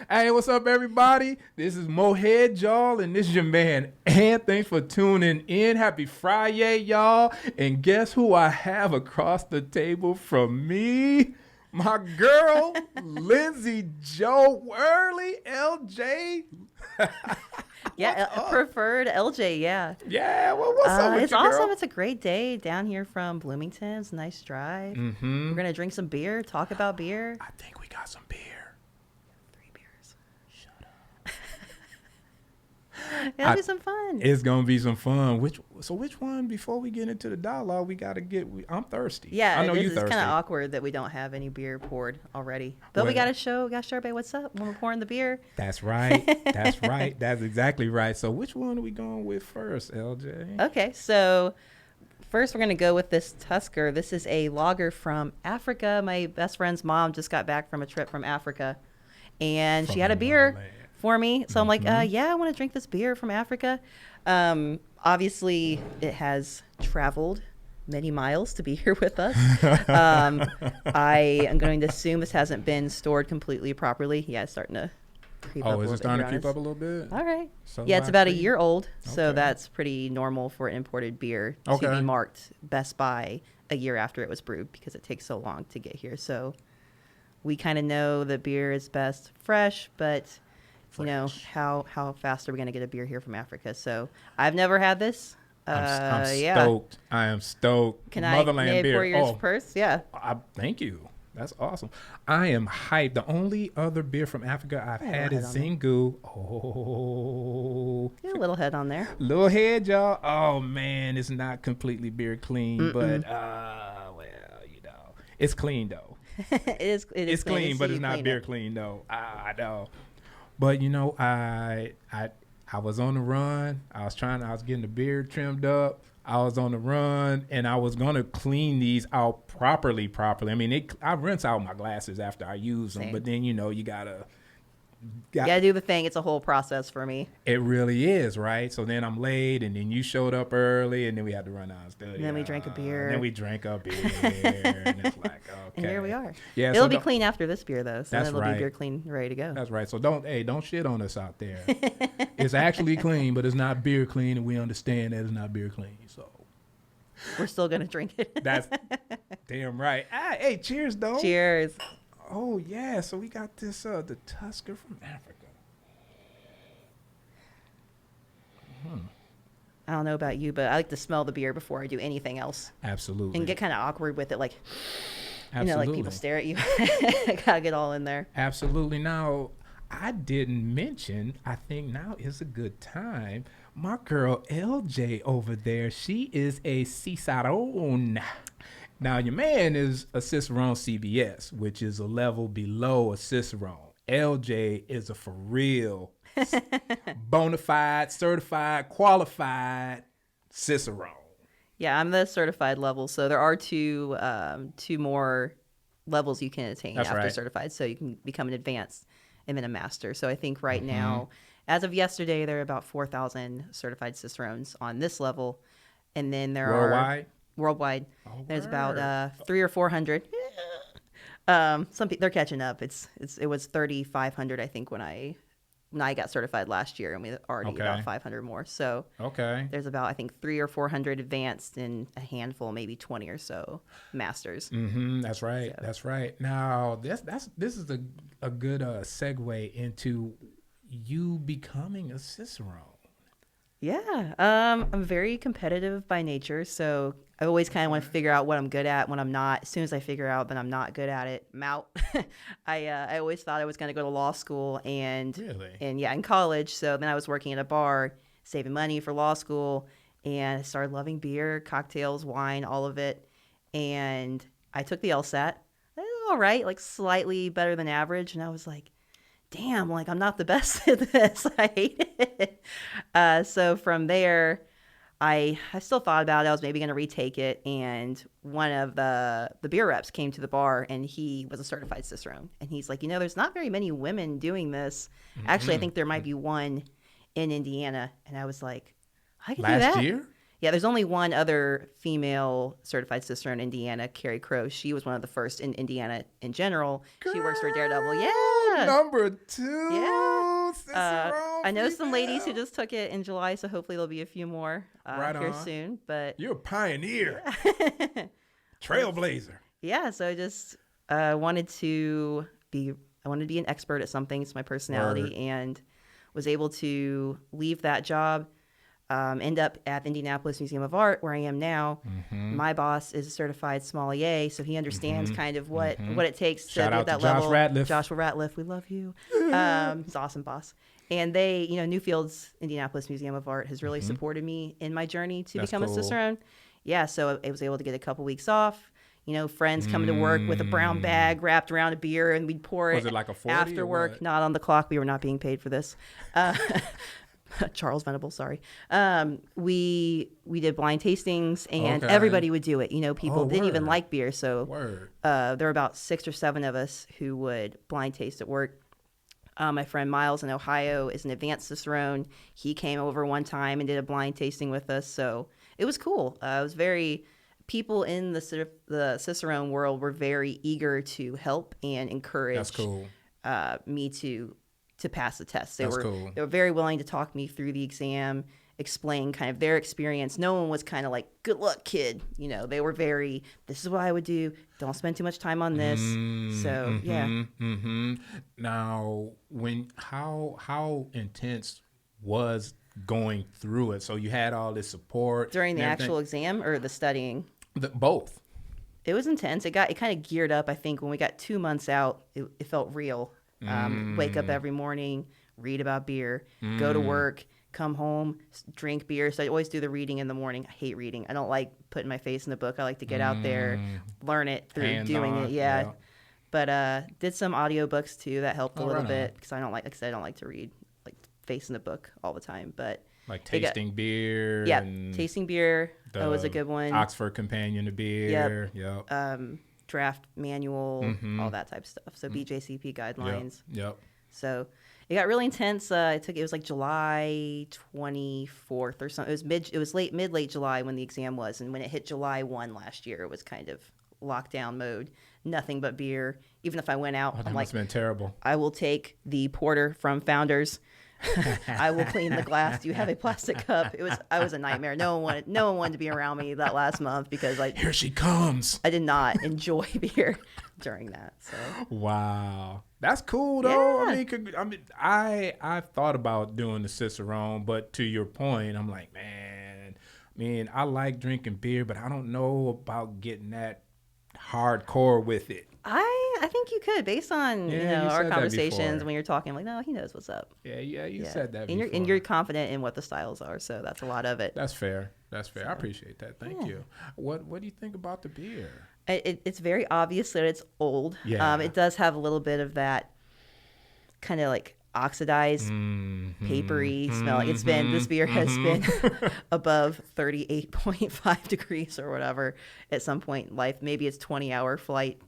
Hey, what's up, everybody? This is Mohead, y'all, and this is your man, and thanks for tuning in. Happy Friday, y'all. And guess who I have across the table from me? My girl, Lindsay Joe Whirley, LJ. Yeah, preferred LJ, yeah. Yeah, well, what's up with It's you, awesome. girl? It's a great day down here from Bloomington. It's a nice drive. Mm-hmm. We're going to drink some beer, talk about beer. I think we got some beer. 3 beers. Shut up. It'll be some fun. It's gonna be some fun. Which one? Before we get into the dialogue, we gotta get. I'm thirsty. Yeah, I know you it's thirsty. kind of awkward that we don't have any beer poured already. But we Well- got to show everybody what's up when we're pouring the beer. That's right. That's right. That's exactly right. So which one are we going with first, LJ? Okay, so first we're going to go with this Tusker. This is a lager from Africa. My best friend's mom just got back from a trip from Africa, and she had a beer Motherland. for me. So I'm like, yeah, I want to drink this beer from Africa. Obviously, it has traveled many miles to be here with us. I am going to assume this hasn't been stored completely properly. Yeah, it's starting to creep up a Oh, little is it bit, starting to to be creep up honest. a little bit? All right. So Yeah, it's about a likely? year old, so Okay. that's pretty normal for an imported beer to Okay. be marked Best Buy a year after it was brewed because it takes so long to get here. So we kind of know that beer is best fresh, but you know Fresh. how fast are we going to get a beer here from Africa? So I've never had this. I'm Yeah. stoked. I am stoked. Can Motherland I beer. pour yours Oh, first? Yeah. thank you. That's awesome. I am hyped. The only other beer from Africa I've Yeah, had go is ahead on Zingu. Oh, Get a little head on there. little head, y'all. Oh man, it's not completely beer clean, but well, you know, it's clean though. It is It's clean, but so it's you not clean beer it. clean though. I know. But you know, I was on the run. I was getting the beard trimmed up. I was on the run, and I was gonna clean these out properly. I mean, I rinse out my glasses after I use them, Same. but then you know you gotta. Yeah, do the thing. It's a whole process for me. It really is, right? So then I'm late, and then you showed up early, and then we had to run out of studio. And then we drank a beer. And then we drank a beer, and it's like, okay. And here we are. Yeah, It'll so be don't- clean after this beer, though. So That's then it'll right. be beer clean, ready to go. That's right. So don't shit on us out there. It's actually clean, but it's not beer clean, and we understand that it's not beer clean. So We're still going to drink it. that's damn right. Hey, cheers, though. Cheers. Oh yeah. So we got this the Tusker from Africa. I don't know about you, but I like to smell the beer before I do anything else Absolutely. and get kind of awkward with it. Like, Absolutely. you know, like people stare at you. Gotta get all in there. Absolutely. Now, I didn't mention, I think now is a good time. My girl LJ over there, she is a Cicerone. Now, your man is a Cicerone CBS, which is a level below a Cicerone. LJ is a for real, bona fide, certified, qualified Cicerone. Yeah, I'm the certified level. So there are two more levels you can attain That's after right. certified. So you can become an advanced and then a master. So I think right Mm-hmm. now, as of yesterday, there are about 4,000 certified Cicerones on this level. And then there are worldwide. There's about 300 or 400. Some people they're catching up. It was 3,500 I think when I got certified last year, and we already Okay. about 500 more. So Okay. there's about I think 300 or 400 advanced and a handful, maybe 20 or so masters. Mm-hmm. That's right. So- That's right. Now, this is a good segue into you becoming a Cicerone. Yeah, I'm very competitive by nature, so I always kind of want to figure out what I'm good at when I'm not. As soon as I figure out that I'm not good at it, I'm out. I always thought I was going to go to law school and Really? in college. So then I was working at a bar, saving money for law school, and I started loving beer, cocktails, wine, all of it. And I took the LSAT. All right, like slightly better than average, and I was like, damn, like I'm not the best at this. I hate it. So from there, I still thought about it. I was maybe going to retake it. And one of the beer reps came to the bar, and he was a certified Cicerone. And he's like, there's not very many women doing this. Actually, I think there might be one in Indiana. And I was like, I can do that. Last year? Yeah, there's only one other female certified Cicerone in Indiana, Carrie Crow. She was one of the first in Indiana in general. She works for Daredevil. Yeah. Number 2. Yeah. Cicerone I know some ladies who female. just took it in July, so hopefully there'll be a few more Right here on. soon. But You're a pioneer. yeah. Trailblazer. Yeah, so I just wanted to be an expert at something. It's my personality, Word. and was able to leave that job, end up at the Indianapolis Museum of Art, where I am now. Mm-hmm. My boss is a certified sommelier, so he understands kind of what it takes Shout to be out at that to Josh level. Ratliff. Joshua Ratliff, we love you. He's an awesome boss. And they, Newfield's Indianapolis Museum of Art has really supported me in my journey to That's become a cool. Cicerone. Yeah, so I was able to get a couple weeks off. Friends coming to work with a brown bag wrapped around a beer, and we'd pour Was it like a 40 after or work. what? Not on the clock. We were not being paid for this. Charles Venable, sorry. We did blind tastings, and Okay. everybody would do it. People Oh, didn't even word. like beer, so Word. there were about 6 or 7 of us who would blind taste at work. My friend Miles in Ohio is an advanced Cicerone. He came over one time and did a blind tasting with us, so it was cool. It was very people in the Cicerone world were very eager to help and encourage That's cool. me to pass the test. They That's were cool. they were very willing to talk me through the exam, explain kind of their experience. No one was kind of like, "Good luck, kid." They were very, "This is what I would do. Don't spend too much time on this." So yeah. Mm-hmm. Now, how intense was going through it? So you had all this support During the and everything? actual exam or the studying? Both. It was intense. It kind of geared up. I think when we got 2 months out, it felt real. Wake up every morning, read about beer, go to work, come home, drink beer. So I always do the reading in the morning. I hate reading. I don't like putting my face in the book. I like to get out there, learn it through doing Hands-on, it. Yeah. yeah. But did some audiobooks too. That helped a Oh, little right bit on. because I don't like to read like face in the book all the time. But Like it got- tasting beer. yeah, and tasting beer. That was a the good one. Oxford Companion to Beer. Yep. Draft manual, all that type of stuff. So BJCP guidelines. Yep. So it got really intense. It was like July 24th or something. It was mid late July when the exam was, and when it hit July 1 last year, it was kind of lockdown mode. Nothing but beer. Even if I went out, Oh, that I'm must like, have been terrible. I will take the porter from Founders. I will clean the glass. Do you have a plastic cup? I was a nightmare. No one wanted to be around me that last month because Here she comes. I did not enjoy beer during that. So Wow, that's cool though. Yeah. I've thought about doing the Cicerone, but to your point, I'm like, man, I like drinking beer, but I don't know about getting that hardcore with it. I think you could, based on Yeah, you our said that conversations before. when you're talking. I'm like, no, he knows what's up. Yeah, you Yeah. said that and before. you're confident in what the styles are, so that's a lot of it. That's fair. I appreciate that. Thank Yeah. you. What do you think about the beer? It's very obvious that it's old. Yeah. It does have a little bit of that kind of like oxidized, papery smell. This beer has been above 38.5 degrees or whatever at some point in life. Maybe it's 20-hour flight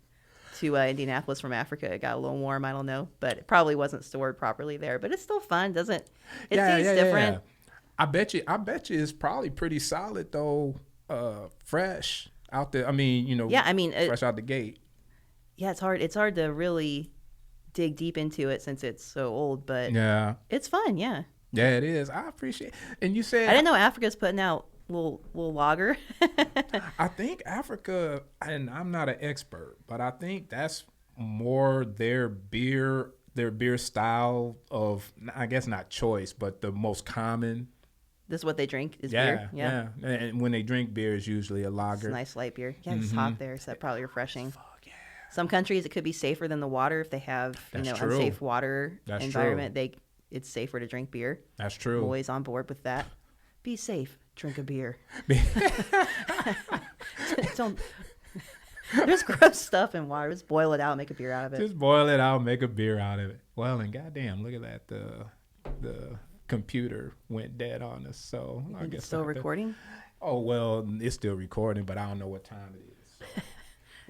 to Indianapolis from Africa. It got a little warm. I don't know, but it probably wasn't stored properly there. But it's still fun, doesn't it? It tastes different. Yeah. I bet you it's probably pretty solid though. Fresh out there. Fresh out the gate. Yeah, it's hard. It's hard to really dig deep into it since it's so old, but Yeah. it's fun. Yeah. Yeah, it is. I appreciate. And you said I didn't know Africa's putting out little lager. I think Africa, and I'm not an expert, but I think that's more their beer style of, I guess not choice, but the most common. This is what they drink is beer. Yeah. And when they drink beer, it's usually a It's lager. a nice light beer. Yeah, it's hot there, so that's probably refreshing. Fuck yeah. Some countries it could be safer than the water if they have That's true. unsafe water That's environment. It's safer to drink beer. That's true. Always on board with that. Be safe. Drink a beer. Don't. There's gross stuff in water. Just boil it out, make a beer out of it. Just boil it out, make a beer out of it. Well, and goddamn, look at that. The computer went dead on us. So I guess It's still I have to- recording. Oh well, it's still recording, but I don't know what time it is. So.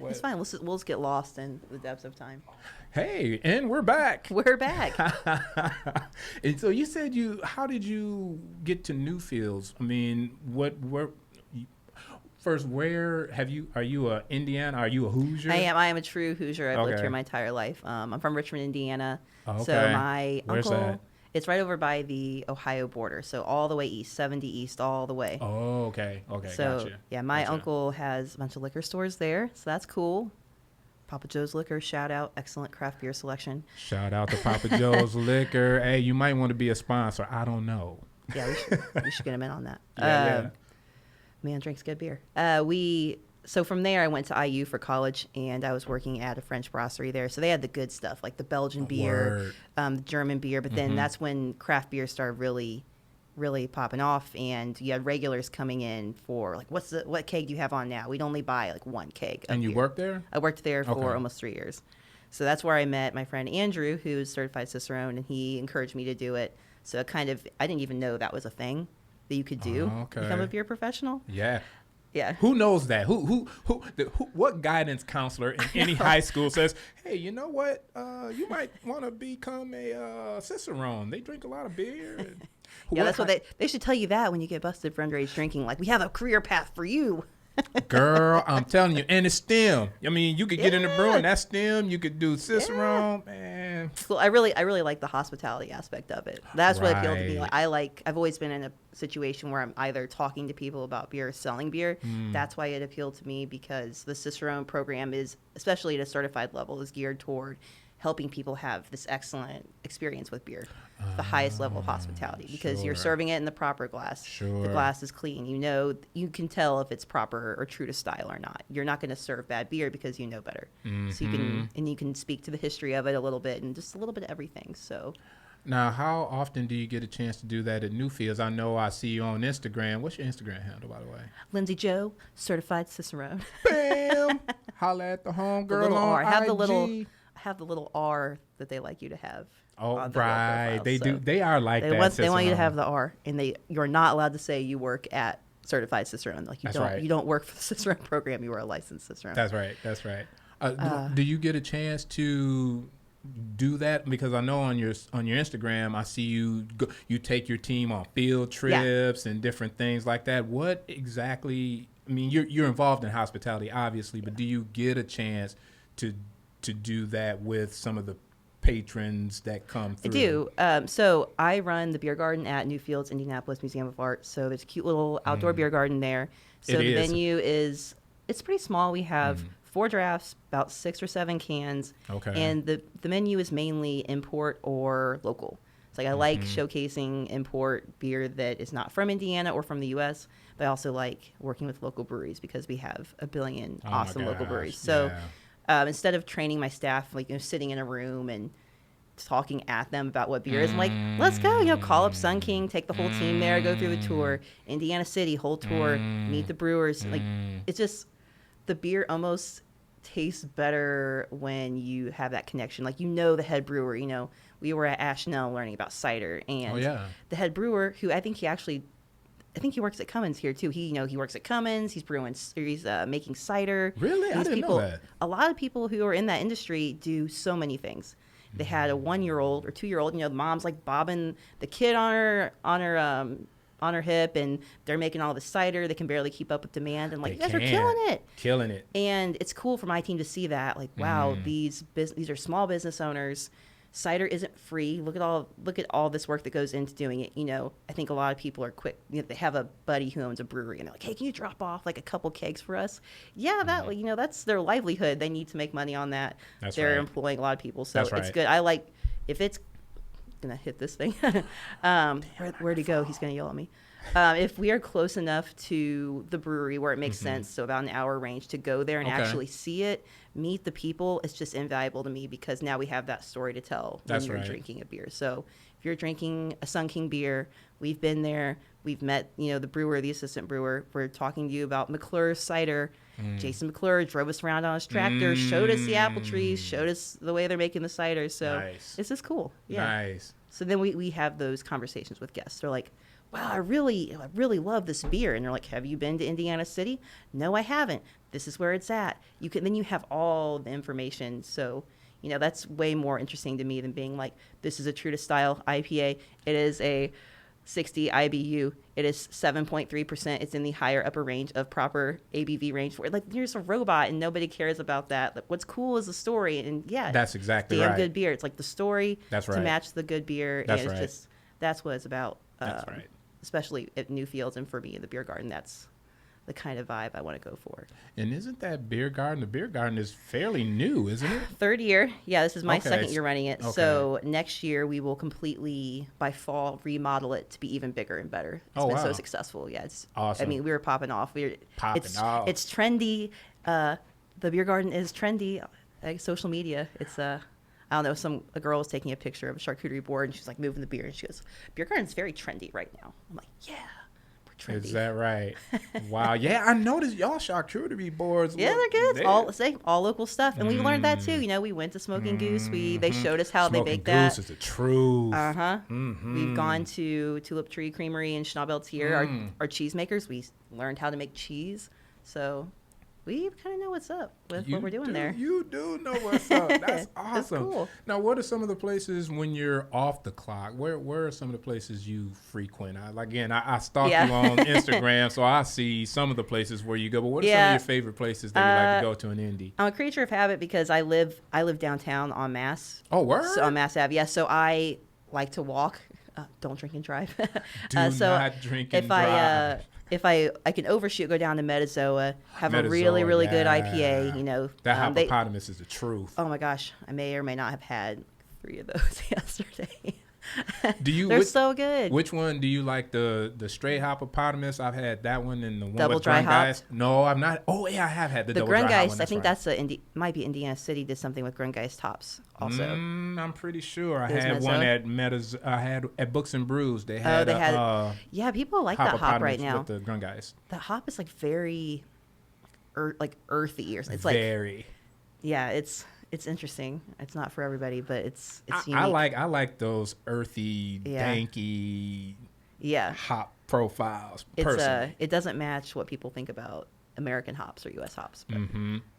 It's What? fine. We'll just get lost in the depths of time. Hey, and we're back. We're back. And so you said how did you get to Newfields? I mean, first, where are you a Indiana? Are you a Hoosier? I am a true Hoosier. I've lived Okay. here my entire life. I'm from Richmond, Indiana. Oh, So okay. my Where's uncle, that? it's right over by the Ohio border. So all the way east, 70 east, all the way. Oh, okay. Okay, So gotcha. yeah, my Gotcha. uncle has a bunch of liquor stores there. So that's cool. Papa Joe's Liquor, shout out, excellent craft beer selection. Shout out to Papa Joe's Liquor. Hey, you might want to be a sponsor. I don't know. Yeah, we should get him in on that. Yeah. Man drinks good beer. So from there I went to IU for college, and I was working at a French brasserie there. So they had the good stuff like the Belgian beer, the German beer. But then that's when craft beer started really, really popping off, and you had regulars coming in for like, what keg do you have on now? We'd only buy like one keg. Of And you beer. worked there? I worked there for Okay. almost 3 years. So that's where I met my friend Andrew, who's certified Cicerone, and he encouraged me to do it. So I didn't even know that was a thing that you could do. Okay. Become a beer professional. Yeah. Yeah. Who knows that? What guidance counselor in any high school says, hey, you know what? You might want to become a Cicerone. They drink a lot of beer. Yeah, that's what they should tell you that when you get busted for underage drinking. Like, we have a career path for you. Girl, I'm telling you, and it's STEM. I mean, you could get into Yeah. brewing. That's STEM. You could do Cicerone, man. Well, I really like the hospitality aspect of it. That's what appealed to me. Right. I've always been in a situation where I'm either talking to people about beer or selling beer. That's why it appealed to me, because the Cicerone program is, especially at a certified level, is geared toward helping people have this excellent experience with beer, the highest level of hospitality, because you're Sure. serving it in the proper glass. Sure. The glass is clean. You can tell if it's proper or true to style or not. You're not going to serve bad beer because you know better. So you can speak to the history of it a little bit and just a little bit of everything. So Now, how often do you get a chance to do that at Newfields? I know I see you on Instagram. What's your Instagram handle, by the way? Lindsay Joe, certified Cicerone. Bam! Holla at the The homegirl little on R. I IG. have the little R that they like you to have. Oh, on the web right. profile. They So do. They are like They that. want you to Cicerone. have the R, and you're not allowed to say you work at certified Cicerone. Like That's right. you don't work for the Cicerone program. You are a licensed Cicerone. That's right. That's right. Do you get a chance to do that? Because I know on your Instagram, I see you take your team on field trips and different things like that. What exactly? I mean, you're involved in hospitality, obviously, but do you get a chance to do that with some of the patrons that come I through? do. So I run the beer garden at Newfields Indianapolis Museum of Art. So there's a cute little outdoor beer garden there. So It the is. venue it's pretty small. We have 4 drafts, about 6 or 7 cans. Okay. And the menu is mainly import or local. It's like I like showcasing import beer that is not from Indiana or from the U.S., but I also like working with local breweries because we have a billion Oh my awesome local gosh, breweries. So yeah. instead of training my staff, like, sitting in a room and talking at them about what beer is, I'm like, let's go, call up Sun King, take the whole team there, go through the tour, Indiana City, whole tour, meet the brewers. Like, it's just, the beer almost tastes better when you have that connection. Like, the head brewer, we were at Ashnell learning about cider, and Oh, yeah. the head brewer, who I think he works at Cummins here too. He works at Cummins. He's brewing. He's making cider. Really? I These didn't know people, that. A lot of people who are in that industry do so many things. They had a 1-year-old or 2-year-old. The mom's like bobbing the kid on her hip, and they're making all the cider. They can barely keep up with demand, and like, you guys are killing it. Killing it. And it's cool for my team to see that. Like, wow, these are small business owners. Cider isn't free. Look at all this work that goes into doing it. I think a lot of people are quick. They have a buddy who owns a brewery, and they're like, "Hey, can you drop off like a couple kegs for us?" Yeah, that's their livelihood. They need to make money on that. That's They're right. employing a lot of people, so That's it's right. good. I like, if it's gonna hit this thing. Where'd he go? He's gonna yell at me. If we are close enough to the brewery where it makes sense, so about an hour range to go there and Okay. actually see it, meet the people, it's just invaluable to me, because now we have that story to tell when That's you're right. drinking a beer. So if you're drinking a Sun King beer, we've been there, we've met, the brewer, the assistant brewer. We're talking to you about McClure's cider. Jason McClure drove us around on his tractor, showed us the apple trees, showed us the way they're making the cider. So Nice. it's just cool. Yeah. Nice. So then we have those conversations with guests. They're like, wow, I really love this beer. And they're like, have you been to Indiana City? No, I haven't. This is where it's at. Then you have all the information. So, that's way more interesting to me than being like, this is a true to style IPA. It is a 60 IBU. It is 7.3%. It's in the higher upper range of proper ABV range for it. Like, you're just a robot and nobody cares about that. Like, what's cool is the story. And yeah, That's exactly damn right. good beer. It's like the story That's to right. match the good beer. That's and it's right. just, that's what it's about. That's right. Especially at Newfields and for me in the beer garden. That's the kind of vibe I want to go for. And isn't that beer garden? The beer garden is fairly new, isn't it? Third year. Yeah, this is my Okay. second year running it. Okay. So next year we will completely, by fall, remodel it to be even bigger and better. It's been so wow. successful. Yeah, it's Awesome. I mean, we were popping off. Popping off. It's trendy. The beer garden is trendy. Social media. It's I don't know. A girl was taking a picture of a charcuterie board and she's like moving the beer and she goes, "Beer garden's very trendy right now." I'm like, "Yeah, we're trendy." Is that right? Wow. Yeah, I noticed y'all charcuterie boards. Yeah, look they're good. there. It's all local stuff, and we learned that too. We went to Smoking Goose. They showed us how Smoking they bake Goose that. is the truth. We've gone to Tulip Tree Creamery in Schnaubeltier. Our cheesemakers. We learned how to make cheese, so we kind of know what's up with what we're doing there. You do know what's up. That's awesome. That's cool. Now, what are some of the places when you're off the clock? Where are some of the places you frequent? I stalk you on Instagram, so I see some of the places where you go. But what are some of your favorite places that you like to go to in Indy? I'm a creature of habit because I live downtown on Mass. Oh, word? So on Mass Ave, yeah. So I like to walk. Don't drink and drive. Do not drink and drive. If I can overshoot, go down to Metazoa, have a really, Metazoa, really good yeah. IPA, That hippopotamus is the truth. Oh my gosh, I may or may not have had 3 of those yesterday. They're so good. Which one do you like? The straight hippopotamus? I've had that one and the one Double with dry Grungeist. hop? No, I've not. Oh yeah, I have had the double dry hop Grungeist, one. I think right. that's might be Indiana City did something with Grungeist hops also. I'm pretty sure I It was had one Metazoa? I had at Books and Brews. They had. Yeah, people like that hop right now. with the Grungeist. The hop is like very, earthy or something. It's Very. Yeah, it's interesting. It's not for everybody, but it's unique. I like those earthy, danky, hop profiles. Personally. It doesn't match what people think about American hops or U.S. hops.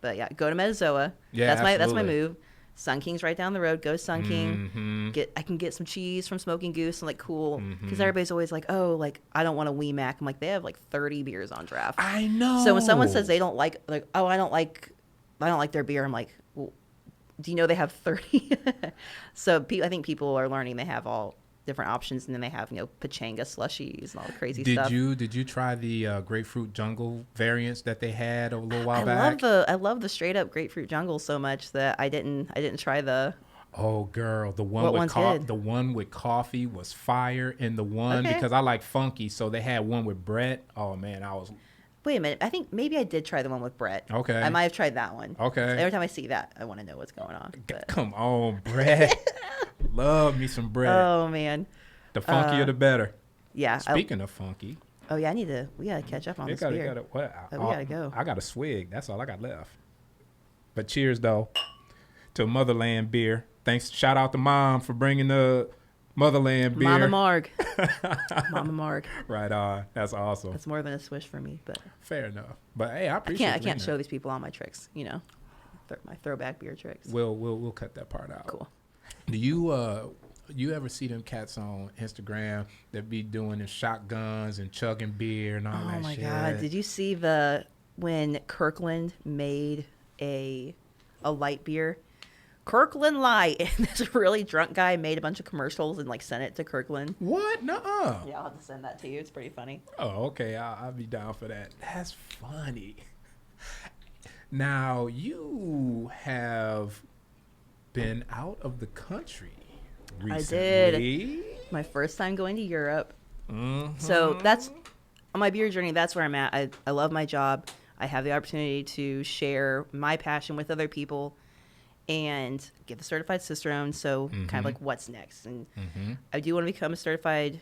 But yeah, go to Metazoa. Yeah, that's my absolutely. move. Sun King's right down the road. Go to Sun King. I can get some cheese from Smoking Goose and like cool because everybody's always like, oh, like I don't want a Wee Mac. I'm like, they have like 30 beers on draft. I know. So when someone says they don't like oh, I don't like their beer, I'm like, well, do you know they have 30? So I think people are learning they have all different options, and then they have pachanga slushies and all the crazy stuff. Did you try the grapefruit jungle variants that they had a little while back? I love the straight up grapefruit jungle so much that I didn't try the. Oh girl, the one What with one's good? the one with coffee was fire, and the one because I like funky, so they had one with Brett. Oh man, I was. Wait a minute. I think maybe I did try the one with Brett. Okay. I might have tried that one. Okay. Every time I see that, I want to know what's going on. But. Come on, Brett. Love me some Brett. Oh man. The funkier the better. Yeah. Speaking of funky. Oh yeah, we gotta catch up on this beer. We gotta go. I got a swig. That's all I got left. But cheers though to Motherland beer. Thanks. Shout out to Mom for bringing the Motherland beer. Mama Marg. Mama Marg. Right on. That's awesome. That's more than a swish for me, but Fair enough. But hey, I appreciate. I can't show these people all my tricks. My throwback beer tricks. We'll cut that part out. Cool. Do you ever see them cats on Instagram that be doing the shotguns and chugging beer and all that shit? Oh my god! Did you see when Kirkland made a light beer? Kirkland Light, and this really drunk guy made a bunch of commercials and like sent it to Kirkland. What? Nuh-uh. Yeah, I'll have to send that to you. It's pretty funny. Oh, okay. I'll be down for that. That's funny. Now, you have been out of the country recently. I did. My first time going to Europe. So that's on my beer journey. That's where I'm at. I love my job. I have the opportunity to share my passion with other people and get the certified Cicerone. So kind of like what's next. And I do want to become a certified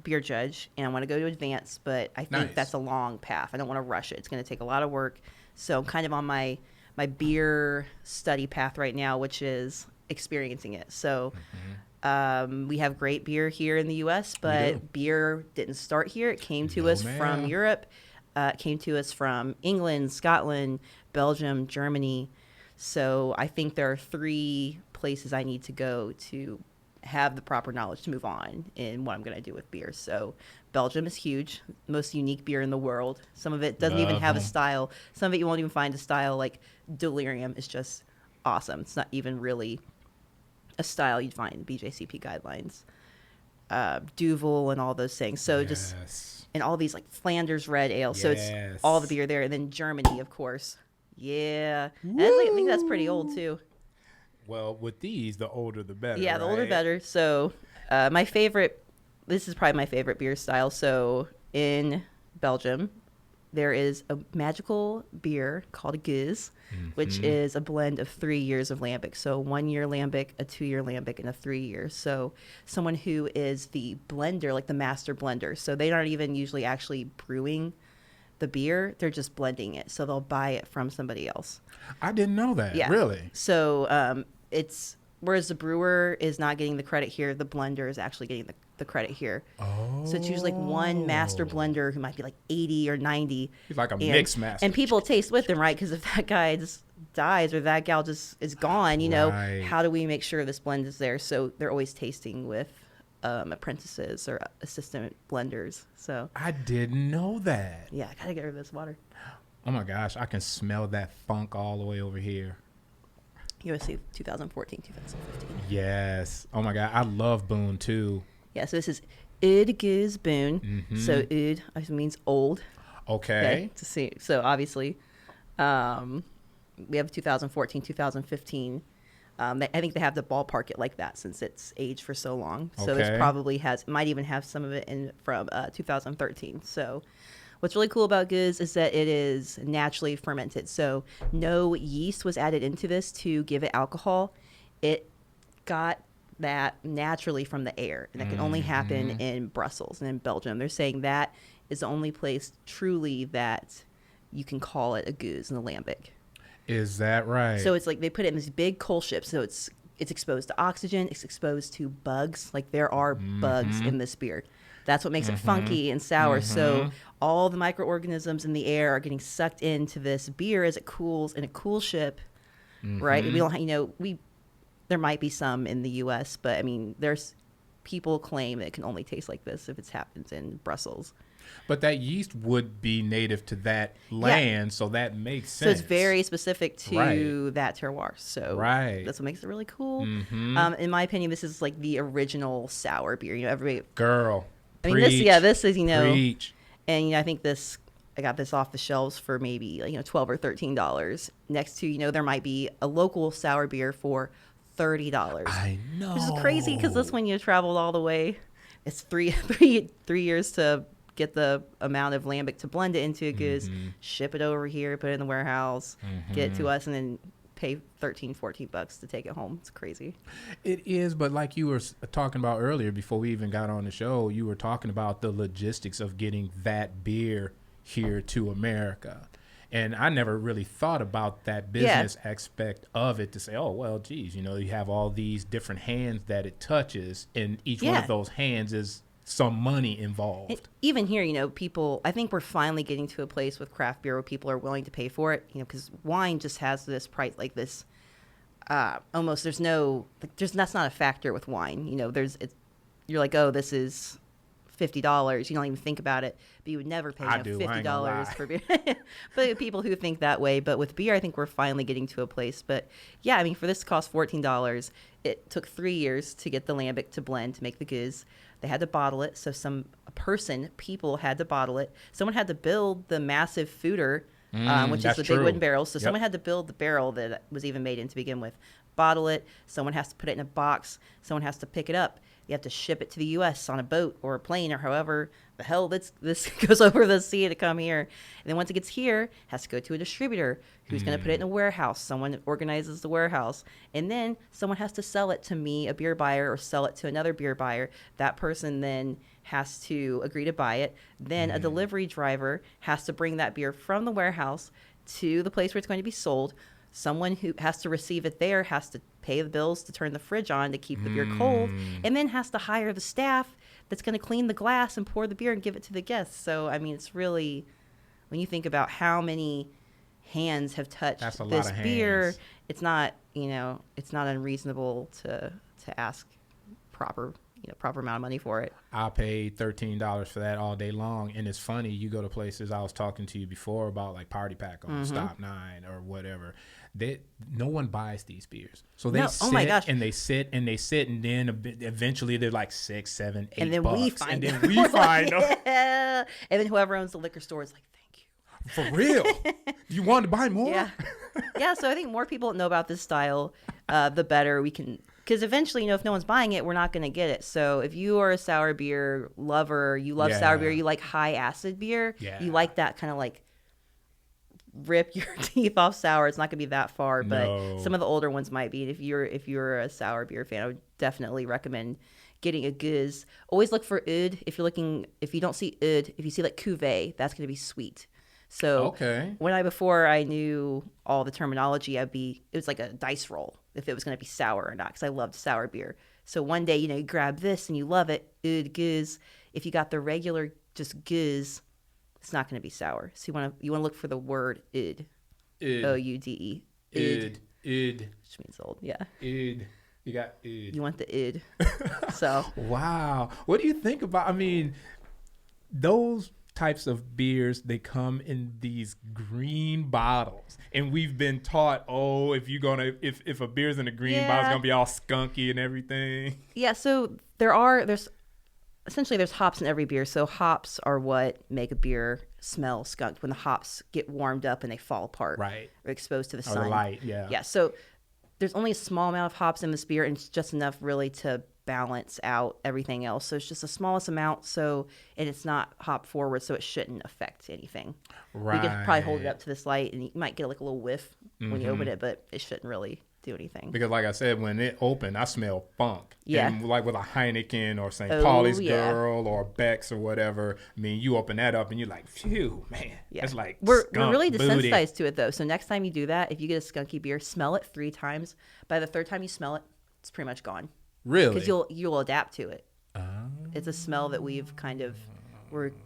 beer judge, and I want to go to advanced, but I think that's a long path. I don't want to rush it. It's going to take a lot of work. So I'm kind of on my beer study path right now, which is experiencing it. So We have great beer here in the U.S., We do. but beer didn't start here. It came to No, us from ma'am. Europe. It came to us from England, Scotland, Belgium, Germany. So I think there are 3 places I need to go to have the proper knowledge to move on in what I'm going to do with beer. So Belgium is huge, most unique beer in the world. Some of it doesn't even Love have a them. style. Some of it you won't even find a style. Like Delirium is just awesome. It's not even really a style you'd find in BJCP guidelines. Duvel and all those things. So just Yes. and all these like Flanders red ale. So it's all the Yes. beer there. And then Germany, of course. Yeah, and I think that's pretty old Woo! too. Well, with these, the older the better, Yeah, the older right? better. So my favorite. This is probably my favorite beer style. So in Belgium, there is a magical beer called a Gueuze, which Mm-hmm. is a blend of 3 years of lambic. So 1 year lambic, a 2 year lambic, and a 3 year. So someone who is the blender, like the master blender. So they aren't even usually actually brewing the beer; they're just blending it. So they'll buy it from somebody else. I didn't know that. Yeah. Really? So it's whereas the brewer is not getting the credit here, the blender is actually getting the credit here. Oh. So it's usually like one master blender who might be like 80 or 90. He's like a And, mix master. and people taste with them, right? Because if that guy just dies or that gal just is gone, Right. how do we make sure this blend is there? So they're always tasting with apprentices or assistant blenders. So I didn't know that. yeah, I gotta get rid of this water. Oh my gosh, I can smell that funk all the way over here. USC 2014, 2015. Yes. Oh my God, I love Boone too. Yeah, so this is Oud Goose Boon. Mm-hmm. So Oud means old. Okay. To see. So obviously, we have 2014, 2015. I think they have to ballpark it like that since it's aged for so long. So Okay. there's probably might even have some of it in from 2013. So what's really cool about Goose is that it is naturally fermented. So no yeast was added into this to give it alcohol. It got that naturally from the air, and that can only happen in Brussels and in Belgium. They're saying that is the only place truly that you can call it a goose in the lambic. Is that right? So it's like they put it in this big coal ship. So it's exposed to oxygen. It's exposed to bugs. Like there are bugs in this beer. That's what makes it funky and sour. So all the microorganisms in the air are getting sucked into this beer as it cools in a cool ship, right? We don't, there might be some in the U.S., but I mean, there's people claim that it can only taste like this if it happens in Brussels. But that yeast would be native to that land, so that makes sense. So it's very specific to Right. that terroir. So Right. that's what makes it really cool. Mm-hmm. In my opinion, this is like the original sour beer. Everybody. Girl. I mean, preach, this is preach. and I think I got this off the shelves for maybe $12 or $13. Next to there might be a local sour beer for $30. I know. Which is crazy because this one you traveled all the way. It's three years to get the amount of lambic to blend it into a goose, ship it over here, put it in the warehouse, get it to us, and then pay $13-14 to take it home. It's crazy. It is, but like you were talking about earlier, before we even got on the show, you were talking about the logistics of getting that beer here to America. And I never really thought about that business aspect of it to say, oh, well, geez, you have all these different hands that it touches, and each one of those hands is some money involved. Even here, people, I think we're finally getting to a place with craft beer where people are willing to pay for it, because wine just has this price, like this, almost, that's not a factor with wine. You're like, oh, this is $50. You don't even think about it, but you would never pay $50 for beer. But people who think that way. But with beer, I think we're finally getting to a place. But yeah, I mean, for this to cost $14, it took 3 years to get the lambic to blend to make the goose. They had to bottle it, so people had to bottle it. Someone had to build the massive fooder, which is the big wooden barrel. So someone had to build the barrel that was even made in to begin with, bottle it. Someone has to put it in a box. Someone has to pick it up. You have to ship it to the U.S. on a boat or a plane or however the hell this goes over the sea to come here. And then once it gets here, it has to go to a distributor who's going to put it in a warehouse. Someone organizes the warehouse. And then someone has to sell it to me, a beer buyer, or sell it to another beer buyer. That person then has to agree to buy it. Then a delivery driver has to bring that beer from the warehouse to the place where it's going to be sold. Someone who has to receive it there has to pay the bills to turn the fridge on to keep the beer cold, and then has to hire the staff that's going to clean the glass and pour the beer and give it to the guests. So, I mean, it's really, when you think about how many hands have touched this beer, it's not, it's not unreasonable to ask proper amount of money for it. I paid $13 for that all day long. And it's funny, you go to places, I was talking to you before about like Party Pack on Stop 9 or whatever. No one buys these beers. So they sit and they sit and they sit, and then eventually they're like $6, $7, $8 and then bucks. We find and then we find them. Yeah. And then whoever owns the liquor store is like, thank you. For real? You want to buy more? Yeah. Yeah, so I think more people know about this style, the better we can. Because eventually, if no one's buying it, we're not going to get it. So if you are a sour beer lover, you love sour beer, you like high acid beer, you like that kind of like rip your teeth off sour. It's not going to be that far, but some of the older ones might be. And if you're a sour beer fan, I would definitely recommend getting a Guz. Always look for Oud. If you don't see Oud, if you see like Cuvée, that's going to be sweet. So before I knew all the terminology, it was like a dice roll if it was going to be sour or not, because I loved sour beer. So one day, you grab this and you love it, Oud Guz. If you got the regular just Guz, it's not going to be sour. So you want to look for the word Oud. Oude. Oud. Which means old, yeah. Oud. You got Oud. You want the Oud. So. Wow. What do you think about, those types of beers, they come in these green bottles, and we've been taught, if a beer's in a green bottle, it's gonna be all skunky and everything. Yeah, so there's hops in every beer. So hops are what make a beer smell skunked when the hops get warmed up and they fall apart, right, or exposed to the sun, or the light. Yeah, so there's only a small amount of hops in this beer, and it's just enough really to balance out everything else. So it's just the smallest amount, and it's not hop forward, so it shouldn't affect anything. Right. You can probably hold it up to this light and you might get like a little whiff when you open it, but it shouldn't really do anything. Because like I said, when it opened, I smelled funk. Yeah. And like with a Heineken or St. Pauli's Girl or Beck's or whatever, you open that up and you're like, phew, man. Yeah. It's like we're really desensitized to it though. So next time you do that, if you get a skunky beer, smell it 3 times. By the 3rd time you smell it, it's pretty much gone. Really? Because you'll adapt to it. It's a smell that we're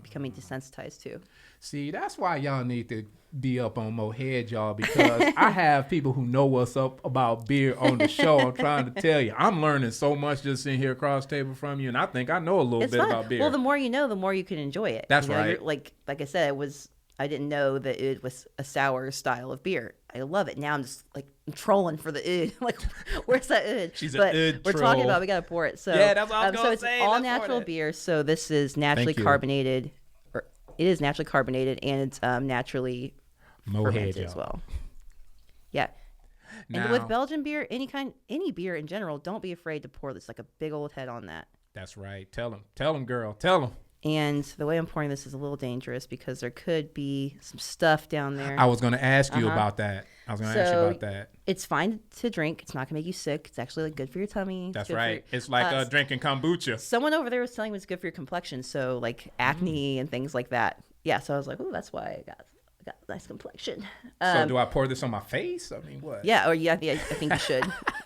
becoming desensitized to. See, that's why y'all need to be up on more head, y'all, because I have people who know what's up about beer on the show. I'm trying to tell you. I'm learning so much just sitting here across the table from you, and I think I know a little bit about beer. Well, the more you know, the more you can enjoy it. That's right. Like I said, I didn't know that it was a sour style of beer. I love it. Now I'm just like trolling for the Oud. Like, where's that Oud? She's an Oud we're troll. talking about, we got to pour it. So yeah, that's what I was going to say. So it's all natural beer. So this is naturally carbonated. It is naturally carbonated, and it's naturally fermented as well. Yeah. And with Belgian beer, any beer in general, don't be afraid to pour this like a big old head on that. That's right. Tell them, girl. Tell them. And the way I'm pouring this is a little dangerous because there could be some stuff down there. I was going to ask you about that. It's fine to drink. It's not going to make you sick. It's actually good for your tummy. That's right. It's like drinking kombucha. Someone over there was telling me it's good for your complexion. So like acne and things like that. Yeah. So I was like, oh, that's why I got a nice complexion. So do I pour this on my face? What? Yeah. Or I think you should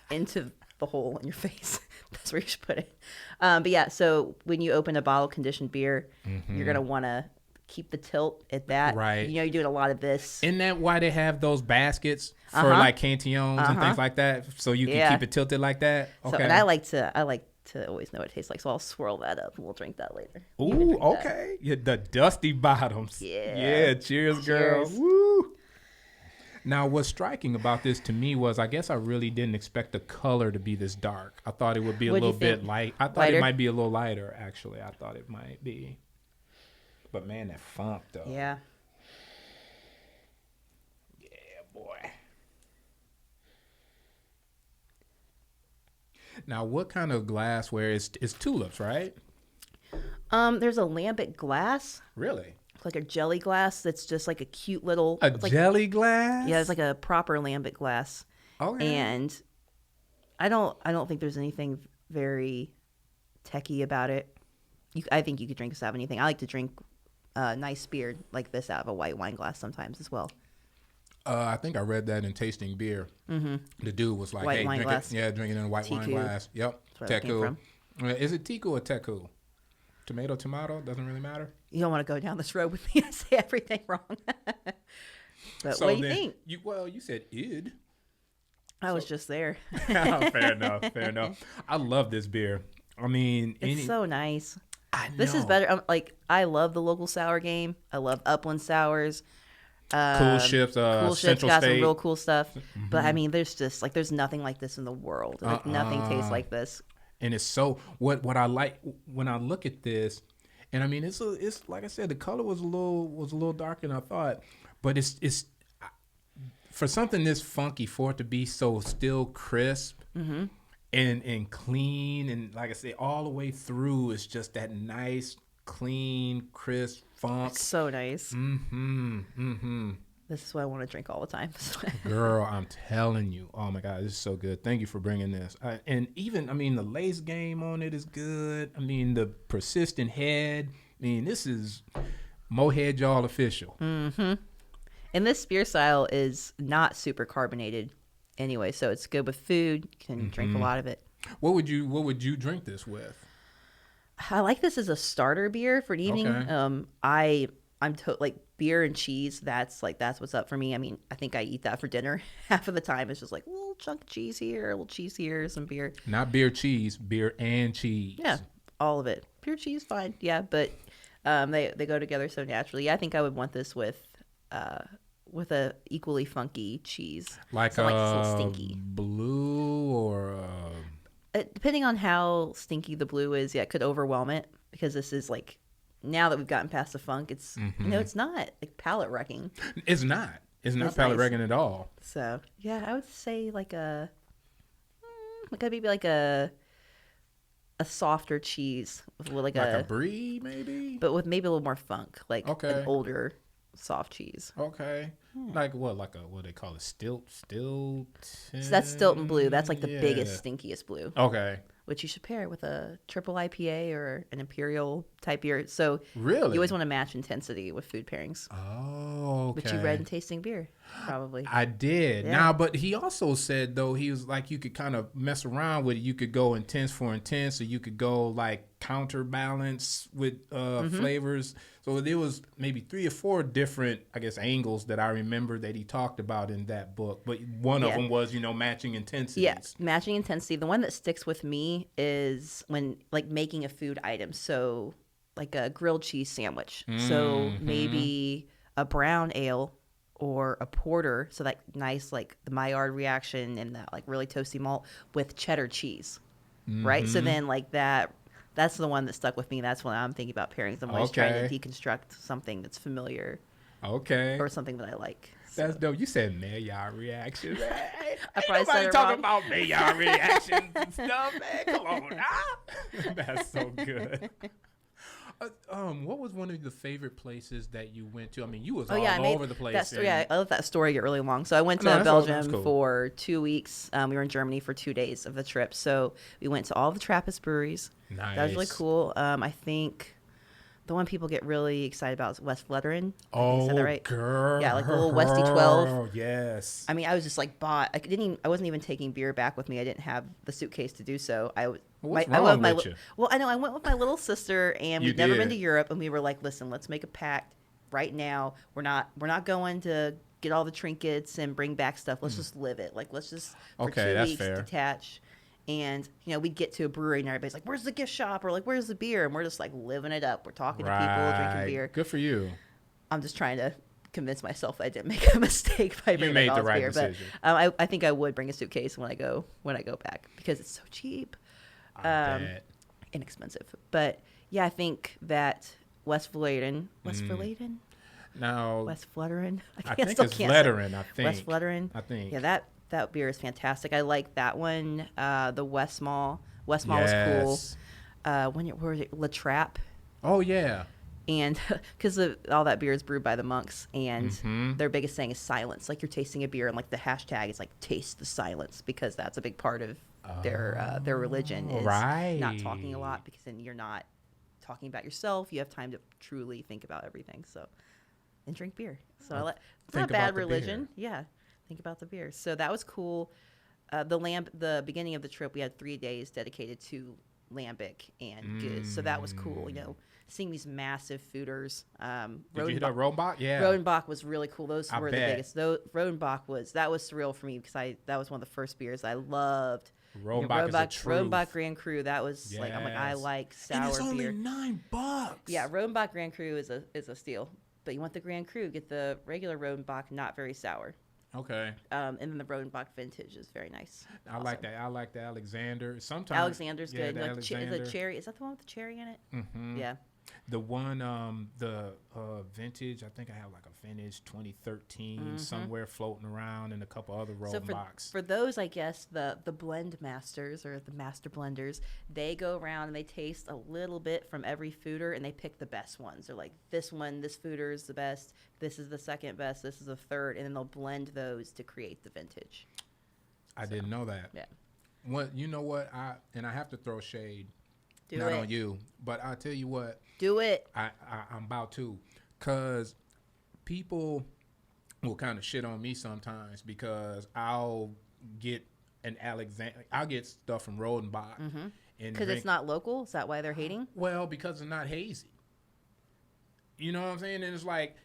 into the hole in your face. That's where you should put it. But yeah, so when you open a bottle conditioned beer, you're going to want to keep the tilt at that. Right. You're doing a lot of this. Isn't that why they have those baskets for like cantillons and things like that? So you can keep it tilted like that? Okay. So, and I like to always know what it tastes like. So I'll swirl that up and we'll drink that later. Ooh, okay. Yeah, the dusty bottoms. Yeah. Yeah. Cheers, girl. Woo. Now, what's striking about this to me was I guess I really didn't expect the color to be this dark. I thought it would be a little bit light. I thought it might be a little lighter, actually. I thought it might be. But, man, that funk, though. Yeah. Yeah, boy. Now, what kind of glassware is tulips, right? There's a lambic glass. Really? Like a jelly glass that's just like a cute little jelly glass. Yeah, it's like a proper lambic glass. Okay. And I don't think there's anything very techie about it. I think you could drink this out of anything. I like to drink nice beer like this out of a white wine glass sometimes as well. I think I read that in Tasting Beer. Mm-hmm. The dude was like, White "Hey, wine drink it. glass. Yeah, drink it in a white wine Tiku. glass. Yep, That's where that came Teku. from. Is it Tiku or Teku? Tomato. Doesn't really matter. You don't want to go down this road with me. I say everything wrong. But So what do you then, think? you said id. I was So just there. fair enough. Fair enough. I love this beer. I mean, It's so nice. I This is know. better. Like, I love the local sour game. I love Upland sours. Cool Ships, Cool Ships Central got some real State. cool stuff. But I Hmm. mean, there's just like there's nothing like this in the world. Like nothing tastes Uh-uh. like this. And it's so what I like when I look at this, and I mean it's like I said, the color was a little darker than I thought, but it's for something this funky for it to be so still crisp Mm-hmm. and clean, and like I say, all the way through it's just that nice, clean, crisp funk. It's so nice. Mm-hmm. Mm-hmm. This is what I want to drink all the time. Girl, I'm telling you. Oh my God, this is so good. Thank you for bringing this. And even, I mean, the lace game on it is good. I mean, the persistent head. I mean, this is Mohead Y'all official. Mm-hmm. And this beer style is not super carbonated anyway, so it's good with food. You can drink a lot of it. What would you drink this with? I like this as a starter beer for an evening. Okay. I'm like beer and cheese. That's what's up for me. I mean, I think I eat that for dinner half of the time. It's just like a little chunk of cheese here, a little cheese here, some beer. Not beer cheese, beer and cheese. Yeah, all of it. Beer, cheese, fine. Yeah, but they go together so naturally. Yeah, I think I would want this with a equally funky cheese. Like so, like it's a little stinky. blue or Depending on how stinky the blue is, yeah, it could overwhelm it because this is like now that we've gotten past the funk, it's it's not like palate wrecking. it's not. It's not It's palate nice. wrecking at all. So yeah, I would say like maybe like a softer cheese with Like a brie, maybe. but with maybe a little more funk, like Okay. an older soft cheese. Okay. Like what? Like a what they call it? Stilt. So that's Stilton Blue. That's like the Yeah. biggest, stinkiest blue, Okay. which you should pair with a triple IPA or an imperial type beer. So Really? you always want to match intensity with food pairings. Oh, okay. Which you read in Tasting Beer, probably. I did. Yeah. Now, but he also said though he was like you could kind of mess around with it. You could go intense for intense, or you could go like counterbalance with flavors. So there was maybe 3 or 4 different, I guess, angles that I remember that he talked about in that book. But one of Yeah. them was matching intensities. Yeah, matching intensity. The one that sticks with me is when like making a food item. So like a grilled cheese sandwich. So maybe a brown ale or a porter. So that nice like the Maillard reaction and that like really toasty malt with cheddar cheese. Right. So then like that's the one that stuck with me. That's when I'm thinking about pairings. I'm always trying to Okay. deconstruct something that's familiar Okay. or something that I like. That's dope. You said Maillard reaction, man. Ain't probably said nobody it talking wrong. about Maillard reactions and stuff, man. Come on now. That's so good. What was one of the favorite places that you went to? I mean, you was all over the place. That story, yeah, I let that story get really long. So I went to No, that's Belgium cool. for 2 weeks. We were in Germany for 2 days of the trip. So we went to all the Trappist breweries. Nice. That was really cool. I think the one people get really excited about is West Flutterin. Oh, Is that right? girl. Yeah, like a little Westy 12. Yes. I mean, I was just like bought. I wasn't even taking beer back with me. I didn't have the suitcase to do so. What's I wrong went with you? Well, I know I went with my little sister, and You we'd never been did. to Europe, and we were like, listen, let's make a pact right now. We're not going to get all the trinkets and bring back stuff. Let's just live it. Like let's just for Okay, 2 that's weeks fair. detach. And we'd get to a brewery and everybody's like, "Where's the gift shop?" or like, "Where's the beer?" And we're just like living it up. We're talking to people, drinking beer. Good for you. I'm just trying to convince myself I didn't make a mistake by bringing made all the this right beer. decision. But I think I would bring a suitcase when I go back because it's so cheap, I bet. inexpensive. But yeah, I think that West Flutterin, West Flutterin, Now, West Flutterin. I can't- think still it's can't say- Lettering, I think. West Flutterin. I think. Yeah, that beer is fantastic. I like that one. The West Mall. West Mall was Yes. cool. Where was it? La Trappe. Oh, yeah. And because all that beer is brewed by the monks, and Mhm. their biggest thing is silence. Like you're tasting a beer, and like the hashtag is like "taste the silence" because that's a big part of their religion is not talking a lot Right. because then you're not talking about yourself. You have time to truly think about everything. So and drink beer. So Well, it's not think a bad about the religion. Yeah, think about the beer. So that was cool. The beginning of the trip, we had 3 days dedicated to lambic and goose. So that was cool. Seeing these massive fooders. Did you hit a Rodenbach? Yeah. Rodenbach was really cool. Those I were bet. the biggest. Rodenbach was surreal for me because that was one of the first beers I loved. Rodenbach is a truth. Rodenbach Grand Cru. That was like I'm like I Yes. like sour And it's only beer. $9. Yeah, Rodenbach Grand Cru is a steal. But you want the Grand Cru, get the regular Rodenbach, not very sour. Okay. And then the Rodenbach Vintage is very nice. I like that. I like the Alexander. Sometimes Alexander's good. The Like Alexander. the cherry. Is that the one with the cherry in it? Mm-hmm. Yeah. The one, the vintage, I think I have like a vintage 2013 somewhere floating around and a couple other Rodenbachs. For those, I guess, the blend masters or the master blenders, they go around and they taste a little bit from every fooder and they pick the best ones. They're like, this fooder is the best, this is the second best, this is the third, and then they'll blend those to create the vintage. I didn't know that. Yeah. What you know what I have to throw shade. Do Not it. on you, but I'll tell you what. Do it. I'm about to. Because people will kind of shit on me sometimes because I'll get I'll get stuff from Rodenbach. Because it's not local? Is that why they're hating? Well, because it's not hazy. You know what I'm saying? And it's like,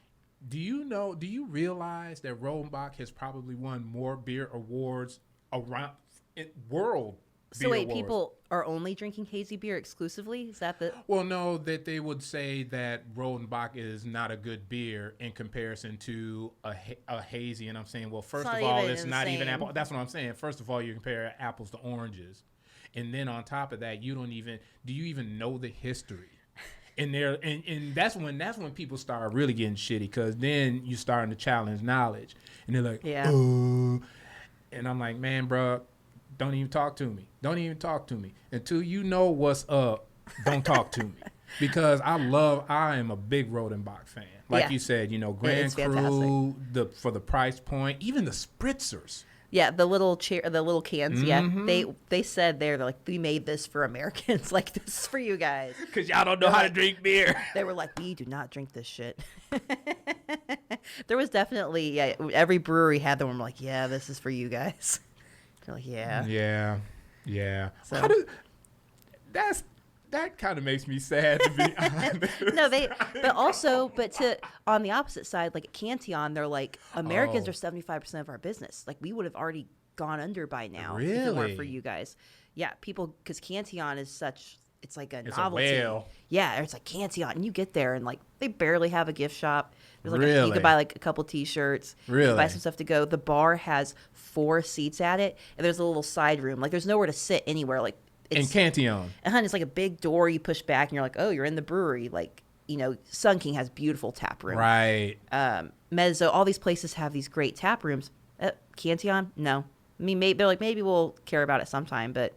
do you realize that Rodenbach has probably won more beer awards around world So wait, awards. people are only drinking hazy beer exclusively? Is that the... Well, no, that they would say that Rodenbach is not a good beer in comparison to a hazy. And I'm saying, well, first of all, it's not even apple. That's what I'm saying. First of all, you compare apples to oranges. And then on top of that, do you even know the history? And that's when people start really getting shitty, because then you're starting to challenge knowledge. And they're like, Yeah. And I'm like, man, bro, don't even talk to me. Don't even talk to me. Until you know what's up, don't talk to me. Because I am a big Rodenbach fan. Like you said, Grand Cru, for the price point, even the spritzers. Yeah, the little cans. Mm-hmm. Yeah, they said they're like, we made this for Americans. Like, this is for you guys. Because y'all don't know how to drink beer. They were like, we do not drink this shit. There was definitely, every brewery had them. I'm like, yeah, this is for you guys. They're like, yeah. Yeah. So. That kind of makes me sad to be honest. No, on the opposite side, like at Cantillon, they're like, Americans are 75% of our business. Like, we would have already gone under by now if it weren't for you guys. Yeah, because Cantillon is it's like a novelty. A whale. Yeah, it's like Cantillon, and you get there and like they barely have a gift shop. There's like Really? you could buy like a couple T-shirts. Really? You can buy some stuff to go. The bar has 4 seats at it, and there's a little side room. Like, there's nowhere to sit anywhere. Like, In Cantillon. it's like a big door you push back, and you're like, oh, you're in the brewery. Like, Sun King has beautiful tap room. Right. Mezzo, all these places have these great tap rooms. Cantillon, no. I mean, they're like, maybe we'll care about it sometime, but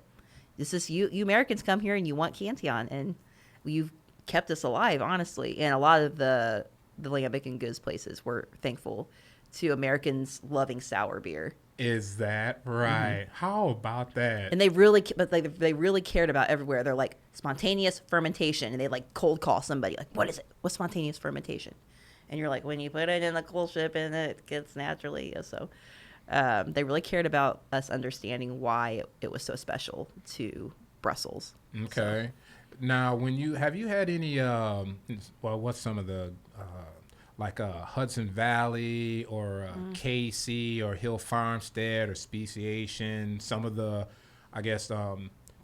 this is you Americans come here and you want Cantillon, and you've kept us alive, honestly. And a lot of the lambic and goods places were thankful to Americans loving sour beer. Is that right? Mm-hmm. How about that? And they really cared about everywhere. They're like, spontaneous fermentation, and they like cold call somebody like, what is it? What's spontaneous fermentation? And you're like, when you put it in the cool ship and it gets naturally. So they really cared about us understanding why it was so special to Brussels. Okay. So. Now, have you had any? What's some of the like Hudson Valley or KC or Hill Farmstead or Speciation, some of the, I guess,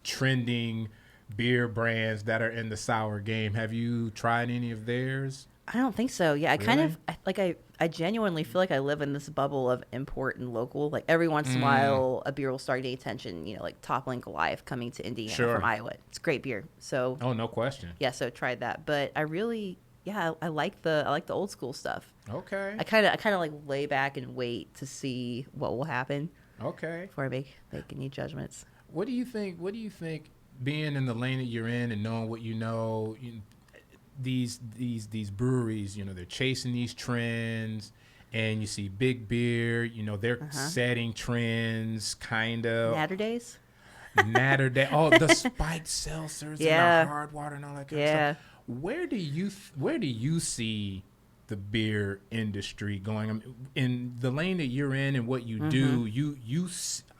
trending beer brands that are in the sour game. Have you tried any of theirs? I don't think so. Yeah, Really? I genuinely feel like I live in this bubble of import and local. Like, every once in a while, a beer will start getting attention. Like Toppling Goliath coming to Indiana from Iowa. It's great beer. So. Oh, no question. Yeah, so tried that, but I really. Yeah, I like the old school stuff. Okay. I kind of like lay back and wait to see what will happen. Okay. Before I make any judgments. What do you think? Being in the lane that you're in and knowing what you know, these breweries, they're chasing these trends, and you see Big Beer, they're setting trends, kind of. Natter Days. Oh, the spiked seltzers and the hard water and all that kind of stuff. Where do you see the beer industry going? I mean, in the lane that you're in and what you do,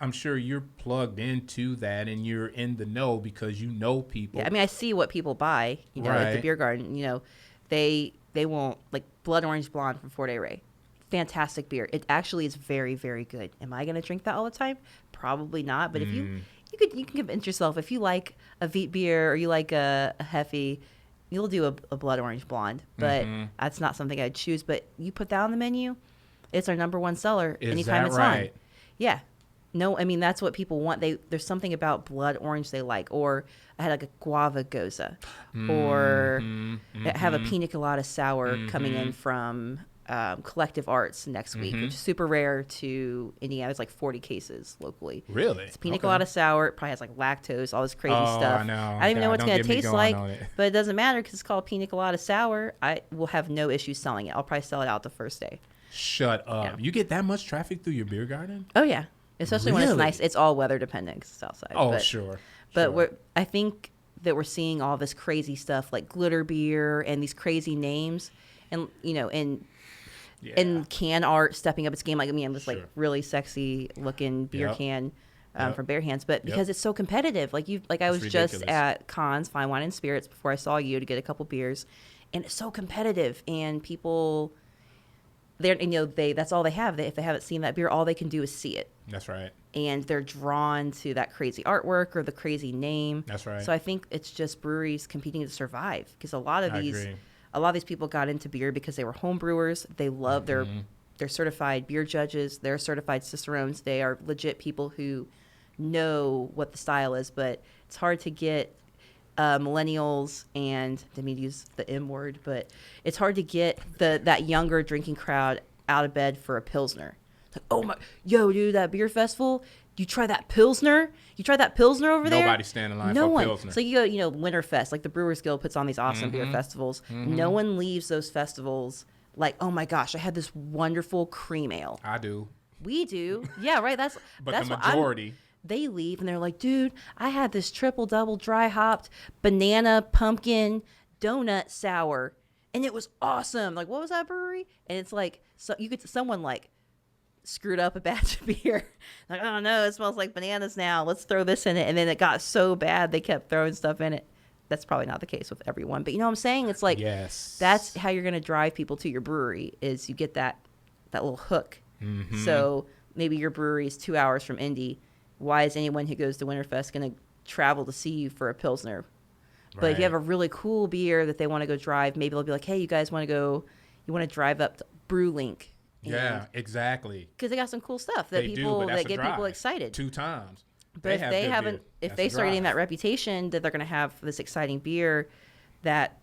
I'm sure you're plugged into that and you're in the know because you know people. Yeah, I mean, I see what people buy, at the beer garden. They won't, like, Blood Orange Blonde from Fort A. Ray. Fantastic beer. It actually is very, very good. Am I going to drink that all the time? Probably not. But if you can convince yourself, if you like a wheat beer or you like a Hefe, you'll do a Blood Orange Blonde. But that's not something I'd choose. But you put that on the menu, it's our number one seller anytime it's on. Yeah. No, I mean, that's what people want. There's something about blood orange they like. Or I had like a guava goza. Or I have a pina colada sour coming in from Collective Arts next week, which is super rare to Indiana. It's like 40 cases locally. Really? It's pina colada sour. It probably has like lactose, all this crazy stuff. I know. I don't even know what it's going to taste like, but it doesn't matter because it's called pina colada sour. I will have no issue selling it. I'll probably sell it out the first day. Shut up. Yeah. You get that much traffic through your beer garden? Oh, yeah. Especially when it's nice. It's all weather dependent because it's outside. Oh, sure. But I think that we're seeing all this crazy stuff like glitter beer and these crazy names and, and can art stepping up its game. Like, I mean, this like really sexy looking beer can from Bare Hands. But because it's so competitive, I was just at Cons, Fine Wine and Spirits, before I saw you to get a couple beers. And it's so competitive. And people... that's all they have. If they haven't seen that beer, all they can do is see it. That's right. And they're drawn to that crazy artwork or the crazy name. That's right. So I think it's just breweries competing to survive because a lot of these people got into beer because they were home brewers. They love they're certified beer judges. They're certified Cicerones. They are legit people who know what the style is. But it's hard to get millennials and I didn't mean to use the M word, but it's hard to get that younger drinking crowd out of bed for a Pilsner. It's like, oh my, yo, dude, that beer festival, you try that Pilsner? You tried that Pilsner over there? Nobody stand in line for Pilsner. So you go, Winterfest, like the Brewers Guild puts on these awesome beer festivals. No one leaves those festivals like, oh my gosh, I had this wonderful cream ale. I do. We do. Yeah, right. That's the majority. They leave and they're like, dude, I had this triple double dry hopped banana pumpkin donut sour and it was awesome. Like, what was that brewery? And it's like, so someone like screwed up a batch of beer. Like, oh no, it smells like bananas now. Let's throw this in it. And then it got so bad they kept throwing stuff in it. That's probably not the case with everyone, but you know what I'm saying? It's like, that's how you're going to drive people to your brewery is you get that little hook. So maybe your brewery is 2 hours from Indy. Why is anyone who goes to Winterfest going to travel to see you for a Pilsner? But if you have a really cool beer that they want to go drive, maybe they'll be like, hey, you guys want to drive up to BrewLink. Yeah, exactly. Because they got some cool stuff that get people excited. 2 times. But if they start getting that reputation that they're going to have this exciting beer that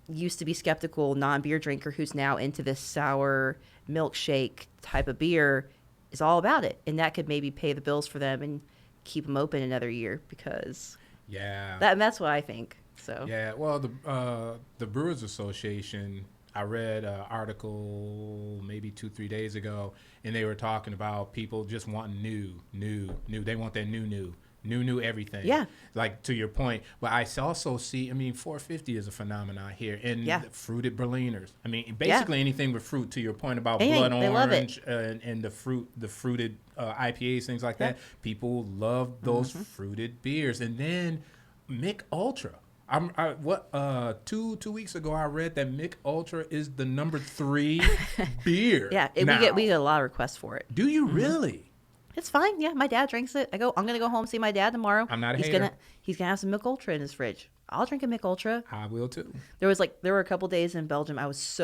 used to be skeptical non-beer drinker who's now into this sour milkshake type of beer is all about it, and that could maybe pay the bills for them and keep them open another year because that's what I think. So well, the Brewers Association, I read an article maybe 2-3 days ago, and they were talking about people just wanting new. They want that new everything. Yeah. Like, to your point. But I also see, 450 is a phenomenon here. And the fruited Berliners. I mean, basically anything with fruit, to your point about blood orange and the fruited IPAs, things like that. People love those fruited beers. And then Mick Ultra. 2 weeks ago I read that Mick Ultra is the number 3 beer. Yeah, we get a lot of requests for it. Do you really? It's fine. Yeah, my dad drinks it. I'm gonna go home and see my dad tomorrow. I'm not a hater. He's gonna have some Mick Ultra in his fridge. I'll drink a Mick Ultra. I will too. There were a couple days in Belgium. I was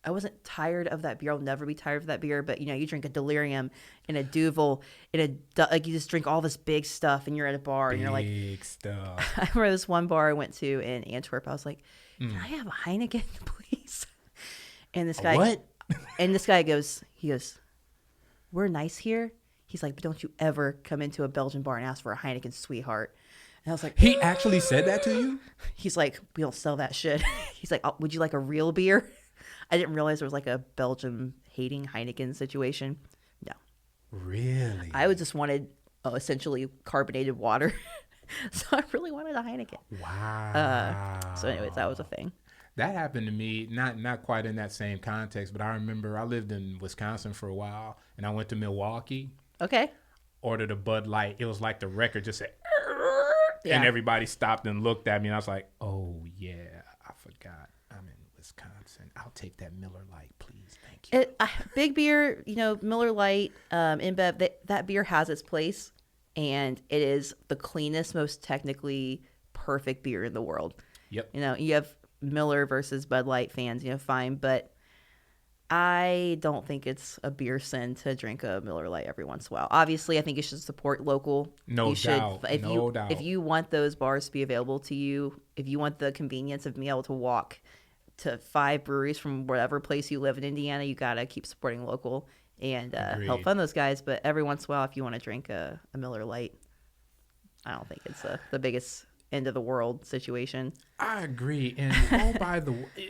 I wasn't tired of that beer. I'll never be tired of that beer. But you drink a Delirium and a Duvel and you just drink all this big stuff, and you're at a bar and you're like, big stuff. I remember this one bar I went to in Antwerp. I was like, can I have a Heineken, please? And this guy, what? And this guy goes, we're nice here. He's like, but don't you ever come into a Belgian bar and ask for a Heineken, sweetheart. And I was like, he actually said that to you? He's like, we don't sell that shit. He's like, would you like a real beer? I didn't realize there was like a Belgium hating Heineken situation. No. Really? I just wanted essentially carbonated water. So I really wanted a Heineken. Wow. So anyways, that was a thing. That happened to me, not quite in that same context, but I remember I lived in Wisconsin for a while, and I went to Milwaukee, Okay. ordered a Bud Light. It was like the record just said, and Yeah. everybody stopped and looked at me, and I was like, oh yeah, I forgot. I'm in Wisconsin. I'll take that Miller Lite, please. Thank you. Big beer, Miller Lite, InBev, that beer has its place, and it is the cleanest, most technically perfect beer in the world. Yep. You have Miller versus Bud Light fans, fine, but I don't think it's a beer sin to drink a Miller Lite every once in a while. Obviously, I think you should support local. No You should, doubt. No doubt. If you want those bars to be available to you, if you want the convenience of being able to walk to 5 breweries from whatever place you live in Indiana, you got to keep supporting local and help Agreed. fund those guys. But every once in a while, if you want to drink a Miller Lite, I don't think it's the biggest end of the world situation. I agree. And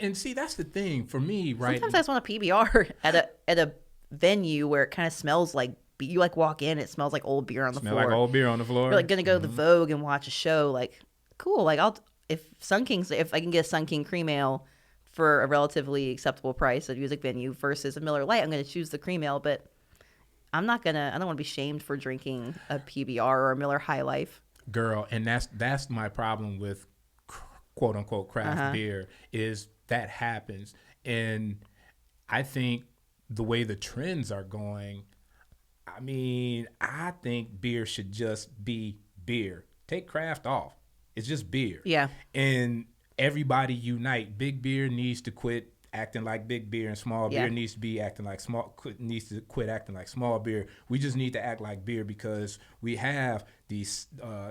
and see, that's the thing for me, right? Sometimes I just want a PBR at a venue where it kind of smells like you walk in, it smells like old beer on the Smell floor. like old beer on the floor. You're like gonna go to the Vogue and watch a show. Like, cool. Like if I can get a Sun King cream ale for a relatively acceptable price at a music venue versus a Miller Lite, I'm gonna choose the cream ale. But I don't want to be shamed for drinking a PBR or a Miller High Life. Girl, and that's my problem with quote unquote craft beer is that happens. And I think the way the trends are going, I think beer should just be beer. Take craft off. It's just beer. Yeah. And everybody unite. Big beer needs to quit acting like big beer, and small beer needs to quit acting like small beer. We just need to act like beer because we have these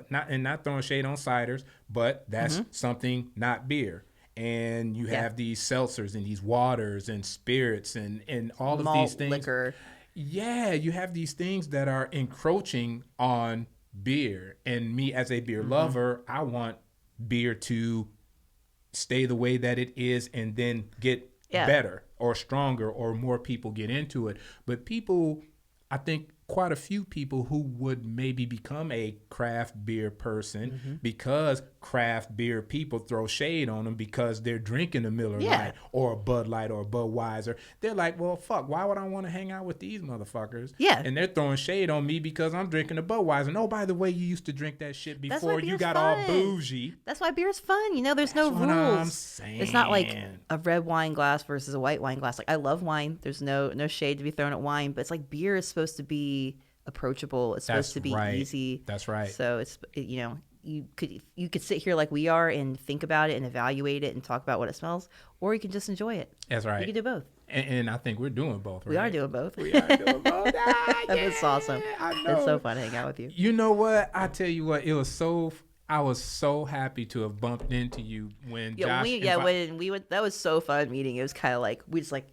not throwing shade on ciders, but that's something not beer. And you have these seltzers and these waters and spirits and all of these things. Liquor. Yeah, you have these things that are encroaching on beer. And me as a beer lover, I want beer to stay the way that it is and then get better or stronger or more people get into it. But people, I think quite a few people who would maybe become a craft beer person because craft beer people throw shade on them because they're drinking a Miller Lite or a Bud Light or a Budweiser. They're like, well, fuck, why would I want to hang out with these motherfuckers? Yeah. And they're throwing shade on me because I'm drinking a Budweiser. And oh, by the way, you used to drink that shit before you got all bougie. That's why beer's fun. There's no rules. I'm saying. It's not like a red wine glass versus a white wine glass. Like, I love wine. There's no shade to be thrown at wine, but it's like beer is supposed to be approachable. It's supposed to be easy. That's right. So it's you could sit here like we are and think about it and evaluate it and talk about what it smells, or you can just enjoy it. That's right. You can do both. And I think we're doing both. Right? We are doing both. We are doing both. That's awesome. I know. It's so fun to hang out with you. You know what? I tell you what. I was so happy to have bumped into you when Josh. When we went, that was so fun meeting. It was kind of like we just like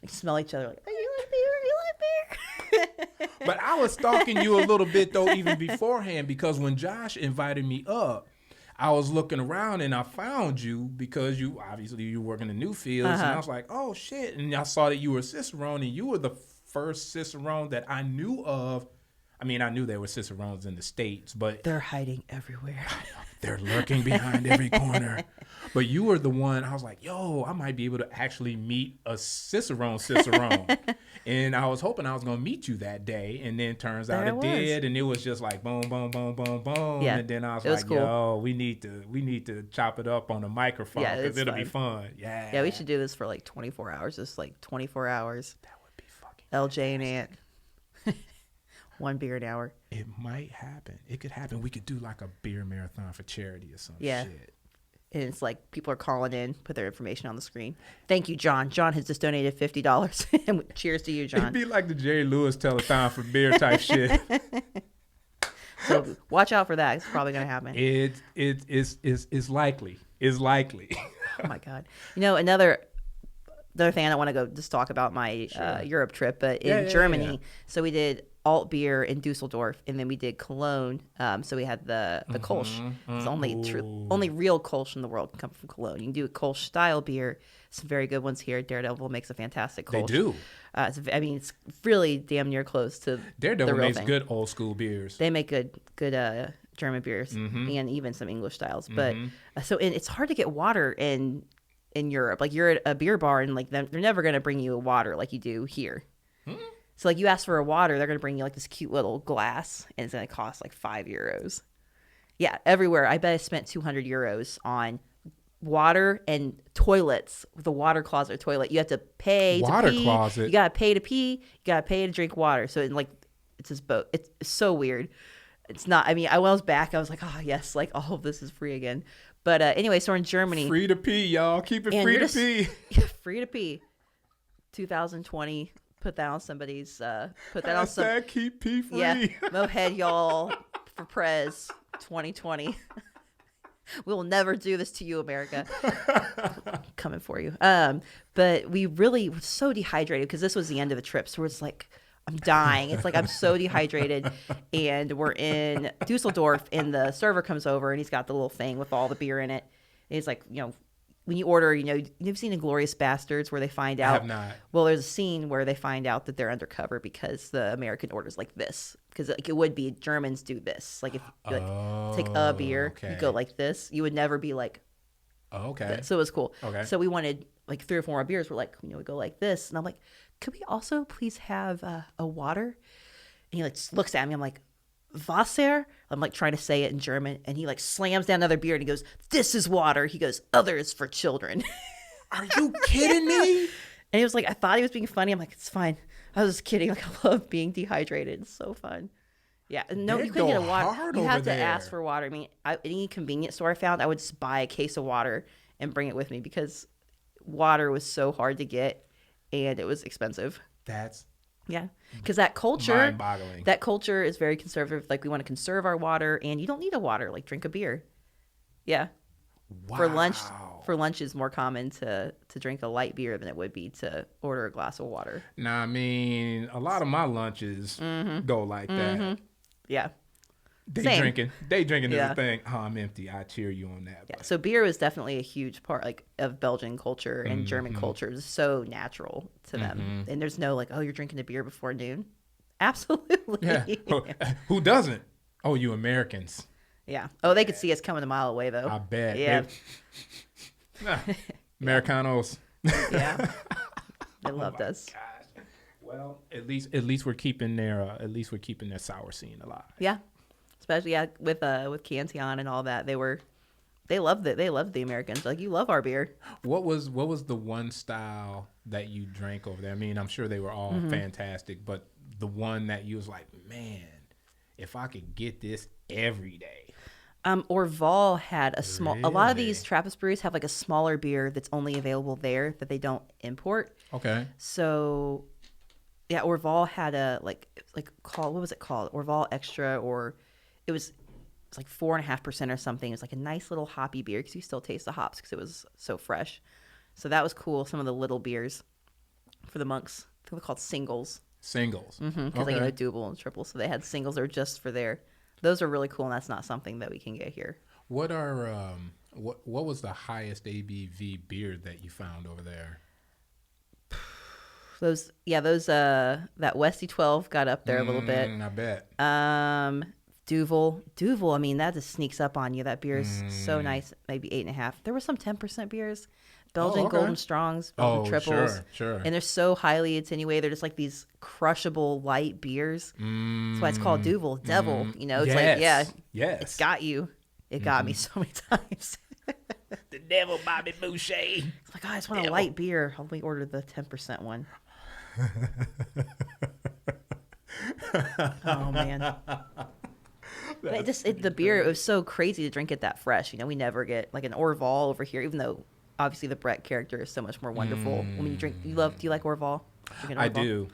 smell each other like, oh, you like beer? You like beer? But I was stalking you a little bit though, even beforehand, because when Josh invited me up, I was looking around and I found you because you work in the new fields, and I was like, oh shit! And I saw that you were Cicerone, and you were the first Cicerone that I knew of. I mean, I knew there were Cicerones in the States, but they're hiding everywhere. They're lurking behind every corner. But you were the one, I was like, yo, I might be able to actually meet a Cicerone. And I was hoping I was going to meet you that day. And then turns out it did. And it was just like boom, boom, boom, boom, boom. Yeah, and then I was like, cool. Yo, we need to chop it up on a microphone because it'll be fun. Yeah. Yeah, we should do this for like 24 hours. Just like 24 hours. That would be fucking LJ and Ant. One beer an hour. It might happen. It could happen. We could do like a beer marathon for charity or some shit. And it's like people are calling in, put their information on the screen. Thank you, John. John has just donated $50. And cheers to you, John. It'd be like the Jerry Lewis telethon for beer type shit. So watch out for that. It's probably going to happen. It's likely. It's likely. Oh, my God. Another thing, I don't want to go just talk about my Europe trip, but in Germany, so we did alt beer in Dusseldorf, and then we did Cologne. So we had the Kolsch. It's only real Kolsch in the world can come from Cologne. You can do a Kolsch style beer. Some very good ones here. Daredevil makes a fantastic Kolsch. They do. It's really damn near close to Daredevil the real makes thing. good old school beers. They make good German beers and even some English styles. But and it's hard to get water in in Europe. Like you're at a beer bar and like they're never going to bring you a water like you do here. So like you ask for a water, they're going to bring you like this cute little glass and it's going to cost like €5. Yeah, everywhere. I bet I spent €200 on water and toilets. The water closet toilet. You have to pay Water to pee. closet. You got to pay to pee. You got to pay to drink water. So like it's this boat. It's so weird. It's not. I mean, I was back. I was like, oh yes, like all of this is free again. But anyway, so we're in Germany. Free to pee, y'all. Keep it And free you're to just- pee. Yeah, free to pee. 2020. Put that on somebody's. Put that on some. Hashtag keep pee free. Yeah, Mohead y'all for Prez 2020. We will never do this to you, America. Coming for you. But we really were so dehydrated because this was the end of the trip. So it's like, I'm dying. It's like I'm so dehydrated. And we're in Dusseldorf and the server comes over and he's got the little thing with all the beer in it. And he's like, you know, when you order, you know, you've seen Inglourious Bastards where they find out. I have not. Well, there's a scene where they find out that they're undercover because the American orders like this. Because like it would be Germans do this. Like if you like take a beer, you go like this. You would never be like. Oh, okay. This. So it was cool. Okay. So we wanted like 3 or 4 more beers. We're like, you know, we go like this, and I'm like, could we also please have a water? And he like looks at me. I'm like, Wasser? I'm like trying to say it in German, and he like slams down another beer and he goes, "This is water." He goes, "Others for children." Are you kidding me? And he was like, I thought he was being funny. I'm like, it's fine. I was just kidding. Like, I love being dehydrated. It's so fun. Yeah. No, They you couldn't get a go water. hard You over have to there. ask for water. I mean, any convenience store I found, I would just buy a case of water and bring it with me because water was so hard to get and it was expensive. That's Yeah. Because that culture, mind-boggling. that culture is very conservative. Like, we want to conserve our water and you don't need a water. Like, drink a beer. Yeah. Wow. For lunch is more common to drink a light beer than it would be to order a glass of water. Now, I mean, a lot of my lunches go like that. Yeah. Day Same. drinking is Yeah. a thing. Oh, I'm empty. I cheer you on that. Yeah. But So beer was definitely a huge part like of Belgian culture and German culture. It's so natural to them. And there's no like, oh, you're drinking a beer before noon. Absolutely. yeah. Who doesn't? Oh, you Americans. Yeah. Oh, they could see us coming a mile away though. I bet. Yeah. Americanos. Yeah. They loved us. Gosh. Well, at least we're keeping their sour scene alive. Yeah. Especially with Cantillon and all that. They loved it. They loved the Americans. Like, you love our beer. What was the one style that you drank over there? I mean, I'm sure they were all fantastic, but the one that you was like, man, if I could get this every day. Orval had a lot of these Really? Trappist breweries have like a smaller beer that's only available there that they don't import. Okay. So, yeah, Orval had a what was it called? Orval Extra, or it was like 4.5% or something. It was like a nice little hoppy beer because you still taste the hops because it was so fresh. So that was cool. Some of the little beers for the monks, I think they're called singles. Singles. Because they go double and triple. So they had singles that were just for there. Those are really cool, and that's not something that we can get here. What are what was the highest ABV beer that you found over there? That Westy 12 got up there a little bit. I bet. Duvel, I mean, that just sneaks up on you. That beer is so nice. Maybe 8.5. There were some 10% beers. Belgian okay. Golden Strongs, Belgian Triples. Sure. And they're so highly attenuated. They're just like these crushable light beers. That's why it's called Duvel, Devil. You know, it's like, yeah, Yes. it's got you. It got me so many times. The devil, Bobby Boucher. It's like, oh, I just want a light beer. I'll only order the 10% one. Oh, man. But the beer, it was so crazy to drink it that fresh. You know, we never get like an Orval over here, even though obviously the Brett character is so much more wonderful. When you drink, do you like Orval? I do.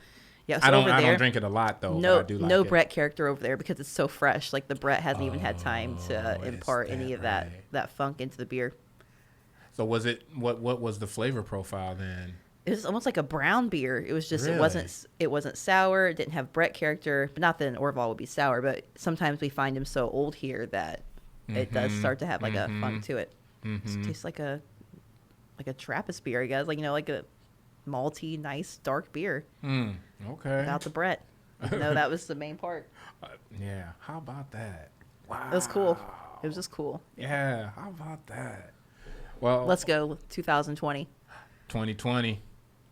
Yeah, so I over don't there, drink it a lot though. no, but I do like no it. Brett character over there because it's so fresh. Like the Brett hasn't even had time to is impart any that of that right? that funk into the beer. So was it what was the flavor profile then? It was almost like a brown beer. It was just Really? it wasn't sour. It didn't have Brett character, but not that an Orval would be sour. But sometimes we find him so old here that it does start to have like a funk to it. It tastes like a Trappist beer, I guess. Like, you know, like a malty, nice dark beer Okay. without the Brett. No, that was the main part. Yeah. How about that? Wow. It was cool. It was just cool. Yeah. How about that? Well, Let's go 2020. 2020.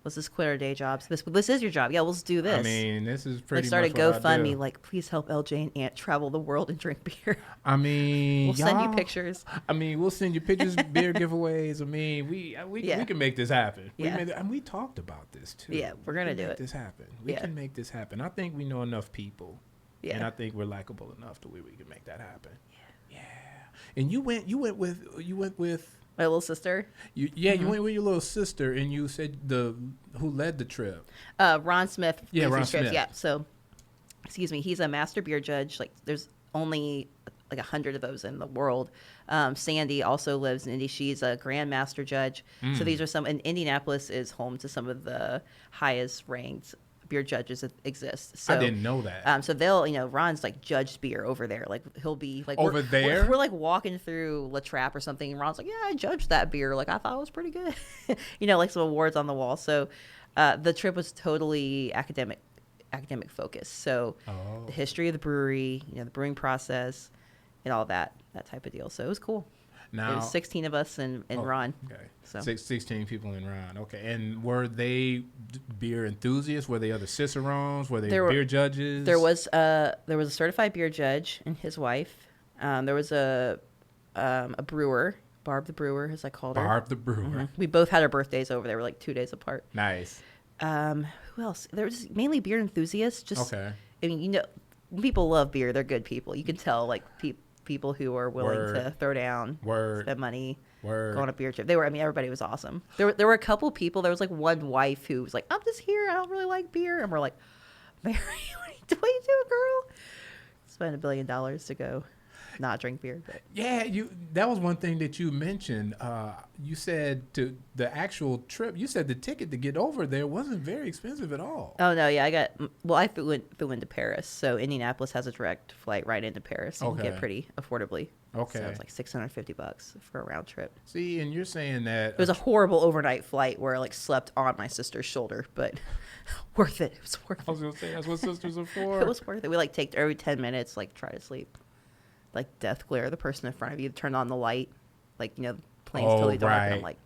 Let's just quit our day jobs. This is your job. Yeah, let's do this. I mean, this is like pretty start a much what I GoFundMe. do. Like, please help LJ and Aunt travel the world and drink beer. I mean, We'll send you y'all- pictures. I mean, we'll send you pictures, beer giveaways. I mean, we Yeah. can make this happen. Yeah. And we talked about this too. Yeah, we're gonna We can do make it. this happen. We Yeah. can make this happen. I think we know enough people, and Yeah. I think we're likable enough to where we can make that happen. Yeah. And you went with My little sister, you. Yeah, you went with your little sister, and you said who led the trip. Ron Smith. Yeah, leads Ron these trips. Smith. Yeah. So, excuse me. He's a master beer judge. Like, there's only like 100 of those in the world. Sandy also lives in Indy. She's a Grand Master Judge. So these are some. And Indianapolis is home to some of the highest ranked beer judges that exist. So, I didn't know that. So they'll, Ron's like judged beer over there. Like, he'll be like Over there? We're like walking through La Trappe or something, and Ron's like, "Yeah, I judged that beer. Like, I thought it was pretty good." Like some awards on the wall. So the trip was totally academic focus. So Oh. the history of the brewery, the brewing process, and all that type of deal. So it was cool. Now, It was 16 of us and Ron. Okay. So. 16 people in Ron. Okay. And were they beer enthusiasts? Were they other Cicerones? Were they beer judges? There was a certified beer judge and his wife. There was a brewer, Barb the brewer, as I called her. Barb the brewer. Mhm. We both had our birthdays over there. We're like 2 days apart. Nice. Who else? There was mainly beer enthusiasts. Just Okay. I mean, people love beer. They're good people. You can tell, like people who are willing Word. to throw down, Word. spend money, Word. go on a beer trip. Everybody was awesome. There were a couple people. There was like one wife who was like, "I'm just here. I don't really like beer," and we're like, "Mary, what are you doing, girl? Spend $1 billion to go not drink beer." But Yeah, that was one thing that you mentioned. You said to the actual trip, you said the ticket to get over there wasn't very expensive at all. oh no, yeah, I flew into Paris, so Indianapolis has a direct flight right into Paris. You can Okay. get pretty affordably. Okay. So it's like $650 for a round trip. See, and you're saying that It was a horrible overnight flight where I like slept on my sister's shoulder, but worth it. It was worth I was gonna say that's what sisters are it. for. It was worth it. We like take every 10 minutes, like try to sleep. Like death glare, the person in front of you turn on the light. Like, the plane's Oh, totally dark. And I'm right.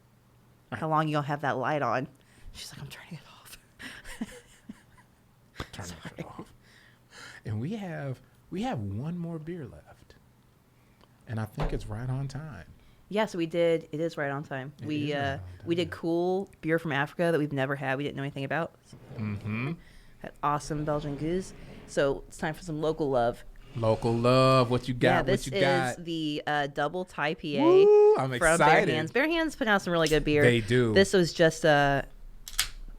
like, how long you gonna have that light on? She's like, I'm turning it off. Turn it off. And we have one more beer left, and I think it's right on time. Yeah, so we did. It is right on time. It We is right on we did cool beer from Africa that we've never had. We didn't know anything about. Mm-hmm. Had awesome Belgian goose. So it's time for some local love. Local love. What you got? Yeah, this what you got? is the double Thai PA Woo, I'm from excited. Bare Hands. Bare Hands put out some really good beer. They do. This was just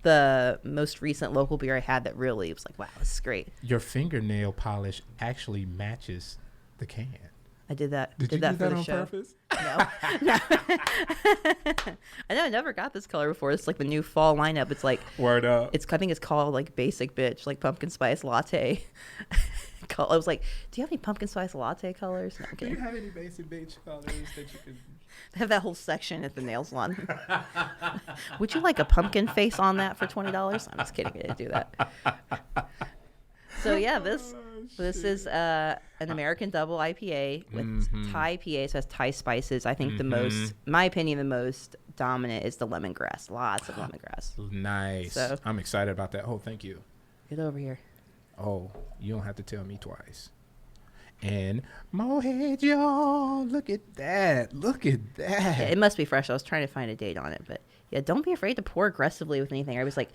the most recent local beer I had that really was like, wow, this is great. Your fingernail polish actually matches the can. I did that. Did you that do for that the on show. purpose? No. I know I never got this color before. It's like the new fall lineup. It's like Word up. I think it's called like Basic Bitch, like pumpkin spice latte. I was like, do you have any pumpkin spice latte colors? No, I'm Do you kidding. have any basic beige colors that you can? They have that whole section at the nail salon. Would you like a pumpkin face on that for $20? I'm just kidding. I didn't do that. So yeah, this is an American double IPA with Thai PA, so it has Thai spices. I think the most, my opinion, the most dominant is the lemongrass. Lots of lemongrass. Nice. So- I'm excited about that. Oh, thank you. Get over here. Oh, you don't have to tell me twice. And Mohead, y'all, look at that. Look at that. Yeah, it must be fresh. I was trying to find a date on it, but yeah, don't be afraid to pour aggressively with anything. I was like,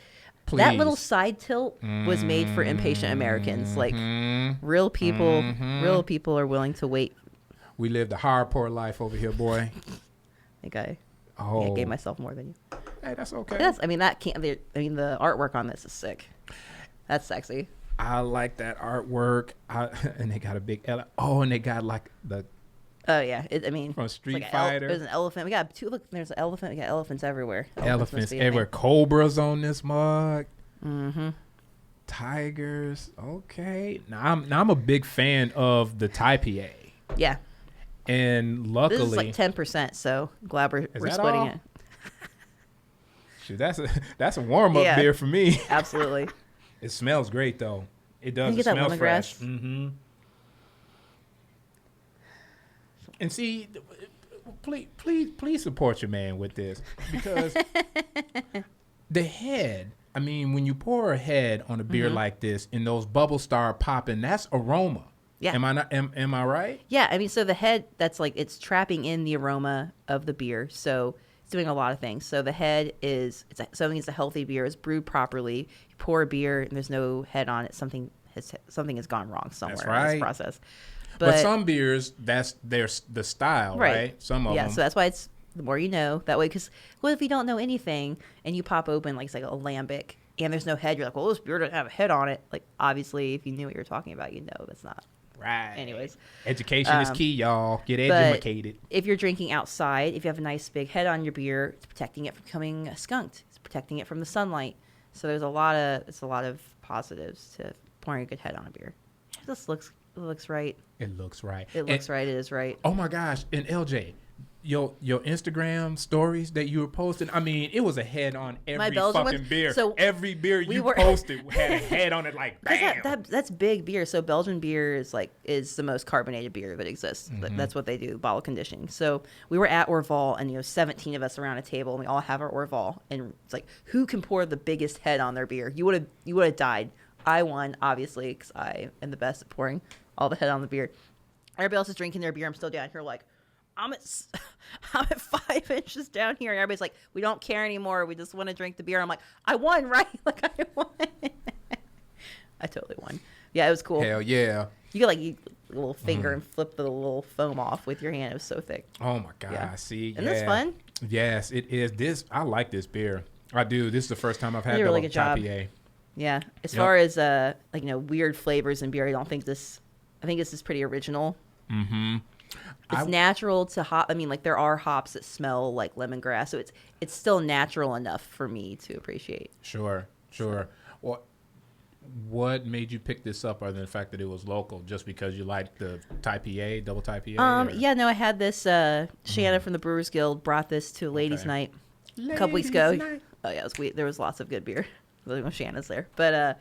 that little Please. side tilt was made for impatient Americans. Like real people are willing to wait. We lived a hardcore life over here, boy. I think I Oh, gave myself more than you. hey, that's okay. Yes, I mean the artwork on this is sick. That's sexy. I like that artwork. And they got a big and they got like the Oh yeah, from it's Street like Fighter. there's an elephant. We got two. Look, there's an elephant. We got elephants everywhere. Elephants must be a everywhere. thing. Cobras on this mug. Mm-hmm. Tigers. Okay. Now I'm a big fan of the Thai PA. Yeah, And this luckily, is like 10%. So glad we're that splitting all? it. shoot, that's a warm up Yeah. beer for me. Absolutely. It smells great though. It does. You It get that smells fresh. lemongrass? Mm-hmm. And see, please support your man with this, because the head. I mean, when you pour a head on a beer like this and those bubbles start popping, that's aroma. Yeah. Am I right? Yeah, I mean, so the head, that's like, it's trapping in the aroma of the beer. So it's doing a lot of things. So the head is, something is a healthy beer, is brewed properly. You pour a beer and there's no head on it, something has gone wrong somewhere in this process. But some beers, that's the style, right? Some of them. Yeah, so that's why it's the more you know. That way, because what if you don't know anything and you pop open, like, it's like a lambic and there's no head? You're like, well, this beer doesn't have a head on it. Like, obviously, if you knew what you were talking about, you know that's not. Right. Anyways. Education is key, y'all. Get educated. If you're drinking outside, if you have a nice big head on your beer, it's protecting it from becoming skunked. It's protecting it from the sunlight. So there's a lot of positives to pouring a good head on a beer. It looks right. It looks right. It looks right. It is right. Oh my gosh. And LJ, your Instagram stories that you were posting, I mean, it was a head on every fucking beer. So every beer you posted had a head on it, like, bam. That's big beer. So Belgian beer is the most carbonated beer that exists. That's what they do, bottle conditioning. So we were at Orval, and 17 of us around a table, and we all have our Orval, and it's like, who can pour the biggest head on their beer? You would have died. I won, obviously, because I am the best at pouring all the head on the beer. Everybody else is drinking their beer. I'm still down here like, I'm at 5 inches down here, and everybody's like, we don't care anymore. We just want to drink the beer. I'm like, I won, right? Like, I won. I totally won. Yeah, it was cool. Hell yeah. You could, like, a little finger and flip the little foam off with your hand. It was so thick. Oh my God. Yeah. See, Isn't this fun? Yes, it is. I like this beer. I do. This is the first time I've had really good job. IPA. Yeah. As far as weird flavors in beer, I think this is pretty original. Mm-hmm. It's natural to hop. I mean, like, there are hops that smell like lemongrass, so it's still natural enough for me to appreciate. Sure. Well, what made you pick this up, other than the fact that it was local? Just because you liked the double IPA? Yeah, no, I had this. Shanna from the Brewers Guild brought this to a ladies' night a couple weeks ago. Oh yeah, there was lots of good beer. Shanna's there, but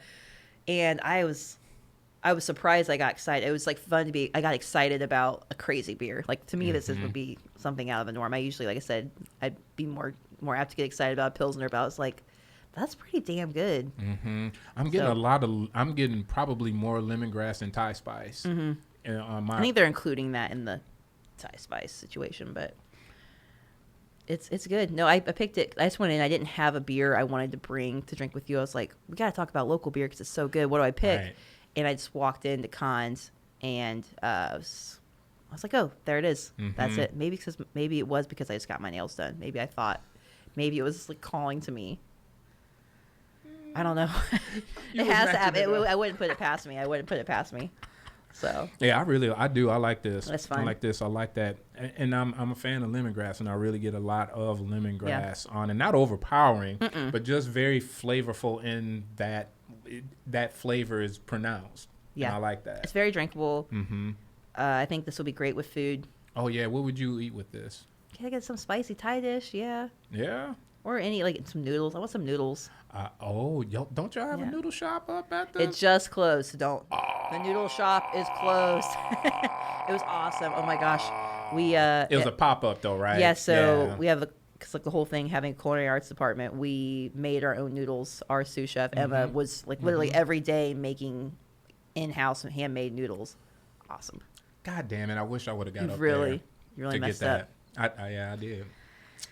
and I was surprised. I got excited. It was like fun I got excited about a crazy beer. Like, to me, this would be something out of the norm. I usually, like I said, I'd be more apt to get excited about a Pilsner, but I was like, that's pretty damn good. Mm-hmm. I'm getting probably more lemongrass and Thai spice. Mm-hmm. I think they're including that in the Thai spice situation, but it's good. No, I picked it. I just went in. I didn't have a beer I wanted to bring to drink with you. I was like, we got to talk about local beer because it's so good. What do I pick? Right. And I just walked into Conn's, and I was like, oh, there it is. Mm-hmm. That's it. Maybe it was because I just got my nails done. Maybe I thought maybe it was like calling to me. I don't know. It has to happen. I wouldn't put it past me. So yeah, I do. I like this. That's fine. I like this. I like that. And I'm a fan of lemongrass, and I really get a lot of lemongrass on it. Not overpowering, but just very flavorful in that flavor is pronounced. Yeah, and I like that. It's very drinkable. Mm-hmm. I think this will be great with food. Oh yeah, what would you eat with this? Can I get some spicy Thai dish? Yeah. Yeah. Or some noodles. I want some noodles. Don't y'all have a noodle shop up at the? It just closed. So the noodle shop is closed. It was awesome. Oh my gosh, it was a pop up though, right? Yeah. So we have because like the whole thing having a culinary arts department, we made our own noodles. Our sous chef Emma was like literally every day making in-house handmade noodles. Awesome. God damn it! I wish I would have got up there. You really to messed get that. I did.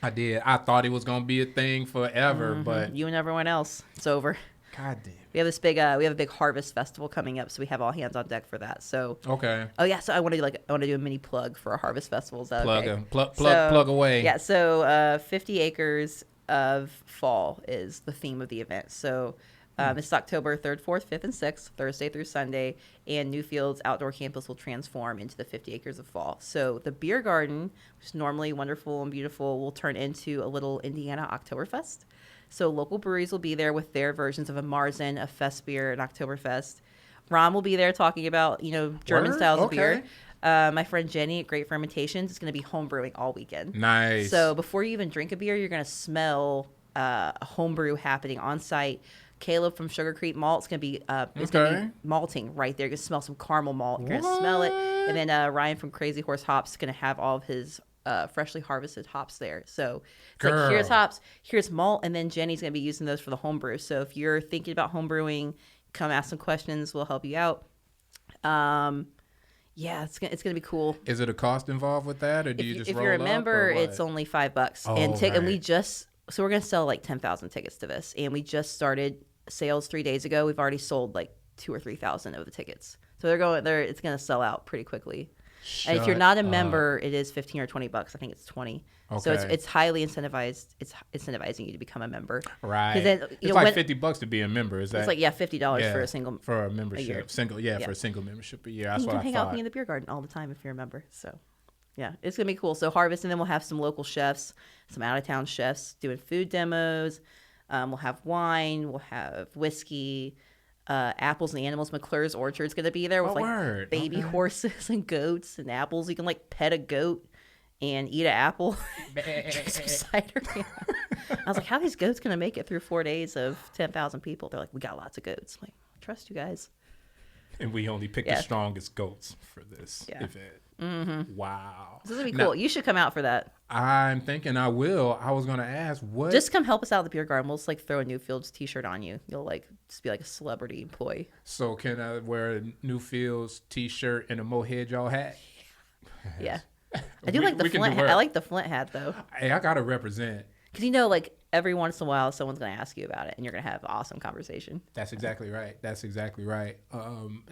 I did. I thought it was gonna be a thing forever, but you and everyone else, it's over. God damn. We have a big harvest festival coming up, so we have all hands on deck for that. So okay. Oh yeah, so I want to do a mini plug for our harvest festival. Is that okay? Plug away. Yeah. So 50 acres of fall is the theme of the event. So it's October 3rd, 4th, 5th, and 6th, Thursday through Sunday, and Newfield's outdoor campus will transform into the 50 acres of fall. So the beer garden, which is normally wonderful and beautiful, will turn into a little Indiana Oktoberfest. So local breweries will be there with their versions of a Marzen, a Fest beer, an Oktoberfest. Ron will be there talking about, German styles of beer. My friend Jenny at Great Fermentations is going to be home brewing all weekend. Nice. So before you even drink a beer, you're going to smell a home brew happening on site. Caleb from Sugar Creek Malt is going to be gonna be malting right there. You're going to smell some caramel malt. You're going to smell it. And then Ryan from Crazy Horse Hops is going to have all of his freshly harvested hops there. So it's Girl. like, here's hops, here's malt, and then Jenny's going to be using those for the homebrew. So if you're thinking about homebrewing, come ask some questions. We'll help you out. Yeah, it's gonna be cool. Is it a cost involved with that, or do you just roll up? If you're a member, or what? it's only $5. Oh, And we right. just we're gonna sell like 10,000 tickets to this, and we just started sales 3 days ago. We've already sold like 2 or 3,000 of the tickets, so it's gonna sell out pretty quickly. And if you're not a member, it is $15 or $20. I think it's 20. So Okay. it's highly incentivized. It's incentivizing you to become a member. Right. 'Cause then, It's like $50 to be a member. Is that? It's like $50 for a single for a membership. year. For a single membership a year. That's you what can I hang thought. out with me in the beer garden all the time if you're a member. So, yeah, it's gonna be cool. So harvest, and then we'll have some local chefs, some out of town chefs doing food demos. We'll have wine. We'll have whiskey. Apples and animals. McClure's Orchard's gonna be there with baby horses and goats and apples. You can like pet a goat and eat an apple. Drink some cider. Yeah. I was like, how are these goats gonna make it through 4 days of 10,000 people? They're like, we got lots of goats. I'm like, trust you guys. And we only picked the strongest goats for this event. Mm-hmm. Wow. This is gonna be cool. You should come out for that. I'm thinking I will. I was gonna ask what. Just come help us out at the beer garden. We'll just like throw a Newfields t-shirt on you. You'll like just be like a celebrity employee. So can I wear a Newfields t-shirt and a Mohead Y'all hat? Yeah. I do like the Flint hat. I like the Flint hat though. Hey, I gotta represent. Because like every once in a while, someone's going to ask you about it, and you're going to have an awesome conversation. That's exactly right.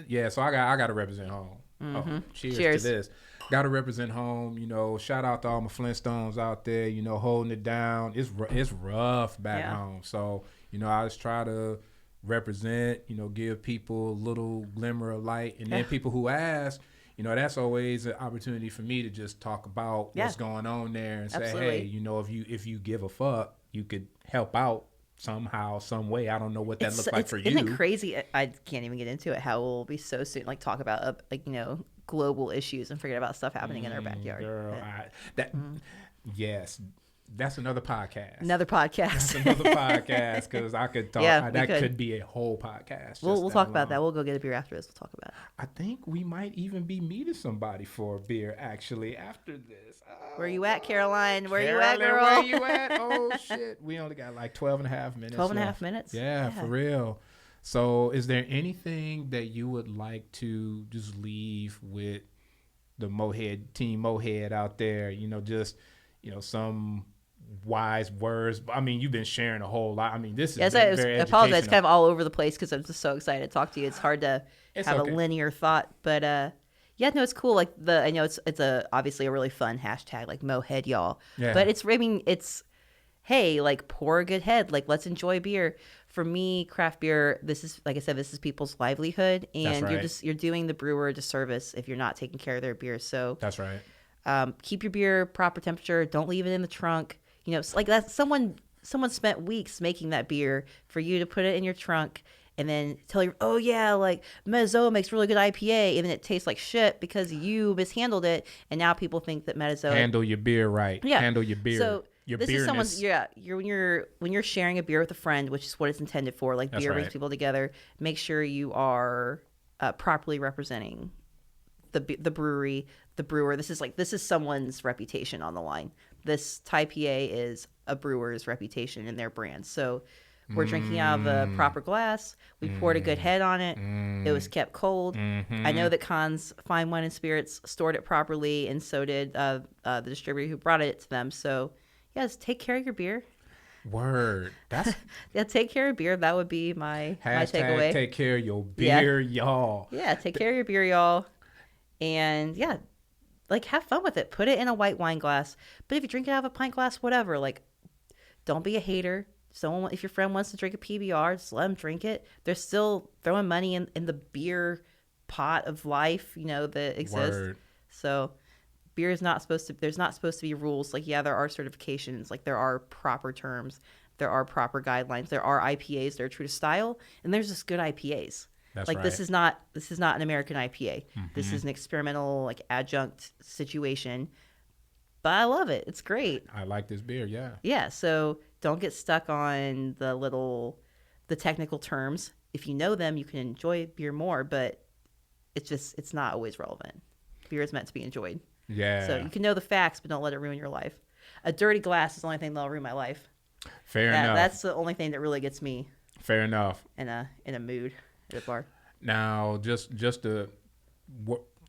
Yeah, so I got to represent home. Mm-hmm. Oh, cheers to this. Got to represent home. Shout out to all my Flintstones out there. Holding it down. It's rough back home. So I just try to represent. Give people a little glimmer of light, and then people who ask. That's always an opportunity for me to just talk about what's going on there and say, hey, if you give a fuck, you could help out somehow, some way. I don't know what that looks like for you. Isn't it crazy? I can't even get into it. How we'll be so soon, like talk about global issues and forget about stuff happening in our backyard. Girl, yes. That's another podcast. That's another podcast because I could talk. That could be a whole podcast. We'll talk about that. We'll go get a beer after this. We'll talk about it. I think we might even be meeting somebody for a beer actually after this. Where you at, Caroline? Where you at, girl? Where you at? Oh, shit. We only got like 12 and a half minutes. 12 and a half minutes? Yeah, for real. So is there anything that you would like to just leave with the Team Mohead out there? Some wise words. I mean, you've been sharing a whole lot. I mean, this is very I apologize. It's kind of all over the place because I'm just so excited to talk to you. It's hard to have a linear thought, but it's cool. Like I know it's obviously a really fun hashtag, like Mohead Y'all. Yeah. But it's hey, like pour a good head. Like let's enjoy beer. For me, craft beer, this is, like I said, this is people's livelihood, and you're doing the brewer a disservice if you're not taking care of their beer. So that's right. Keep your beer proper temperature. Don't leave it in the trunk. Like that. Someone spent weeks making that beer for you to put it in your trunk and then tell you, oh yeah, like Mezzo makes really good IPA, and then it tastes like shit because you mishandled it, and now people think that Mezzo handle your beer right. Yeah, handle your beer. So your this beerness. Is someone's when you're sharing a beer with a friend, which is what it's intended for. Like beer brings people together. Make sure you are properly representing the brewery, the brewer. This is someone's reputation on the line. This Thai PA is a brewer's reputation in their brand. So we're drinking out of a proper glass. We poured a good head on it. It was kept cold. Mm-hmm. I know that Khan's Fine Wine and Spirits stored it properly, and so did the distributor who brought it to them. So, yes, take care of your beer. Word. That's take care of beer. That would be my takeaway. Take care of your beer, y'all. Yeah, take care of your beer, y'all. And, like, have fun with it. Put it in a white wine glass. But if you drink it out of a pint glass, whatever. Like, don't be a hater. If your friend wants to drink a PBR, just let them drink it. They're still throwing money in the beer pot of life, that exists. Word. So beer is there's not supposed to be rules. Like, there are certifications. Like, there are proper terms. There are proper guidelines. There are IPAs that are true to style. And there's just good IPAs. That's like, right. This is not an American IPA. Mm-hmm. This is an experimental, like, adjunct situation. But I love it. It's great. I like this beer, yeah. Yeah, so don't get stuck on the technical terms. If you know them, you can enjoy beer more, but it's not always relevant. Beer is meant to be enjoyed. So Yeah. you can know the facts, but don't let it ruin your life. A dirty glass is the only thing that'll ruin my life. Fair enough. That's the only thing that really gets me Fair enough. in a mood at a bar. Now, just to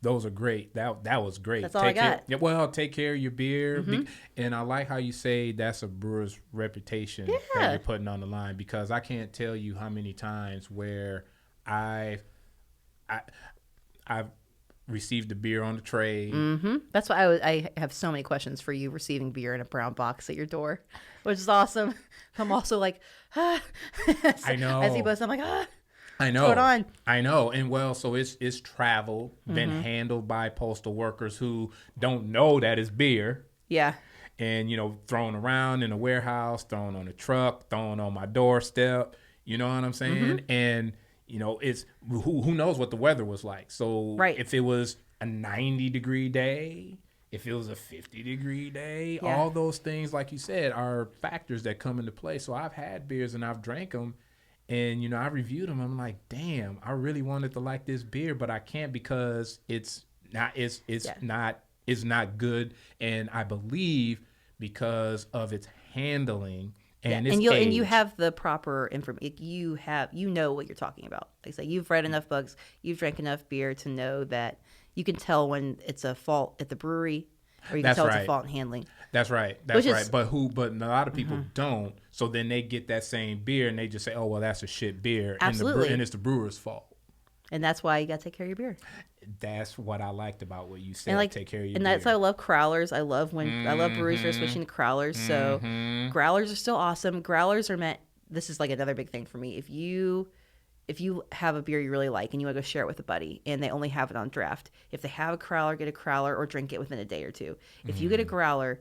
those are great. That was great. That's all I got. Yeah, well, take care of your beer, Mm-hmm. and I like how you say that's a brewer's reputation that Yeah. you're putting on the line, because I can't tell you how many times where I've received a beer on the tray. Mm-hmm. That's why I have so many questions for you receiving beer in a brown box at your door, which is awesome. I'm also like, I know. As he goes, I'm like, I know. throw it on. I know. And well, so it's traveled, been Mm-hmm. handled by postal workers who don't know that it's beer. Yeah. And, thrown around in a warehouse, thrown on a truck, thrown on my doorstep. You know what I'm saying? Mm-hmm. And, it's who knows what the weather was like. So Right. if it was a 90-degree day, if it was a 50-degree day, Yeah. all those things, like you said, are factors that come into play. So I've had beers and I've drank them. And, I reviewed them. I'm like, damn, I really wanted to like this beer, but I can't because it's not good. And I believe because of its handling and its age. And you have the proper information. You know what you're talking about. Like I say, you've read enough books, you've drank enough beer to know that you can tell when it's a fault at the brewery, or you can tell it's a fault in handling. That's right. That's right. But a lot of people don't. So then they get that same beer and they just say, "Oh, well, that's a shit beer." Absolutely. And it's the brewer's fault. And that's why you got to take care of your beer. That's what I liked about what you said. And Take care of your and beer. that's why I love crowlers. I love breweries are switching to crowlers. So growlers are still awesome. Growlers are meant. This is like another big thing for me. If you have a beer you really like and you want to go share it with a buddy and they only have it on draft, if they have a crowler, get a crowler or drink it within a day or two. If you get a growler,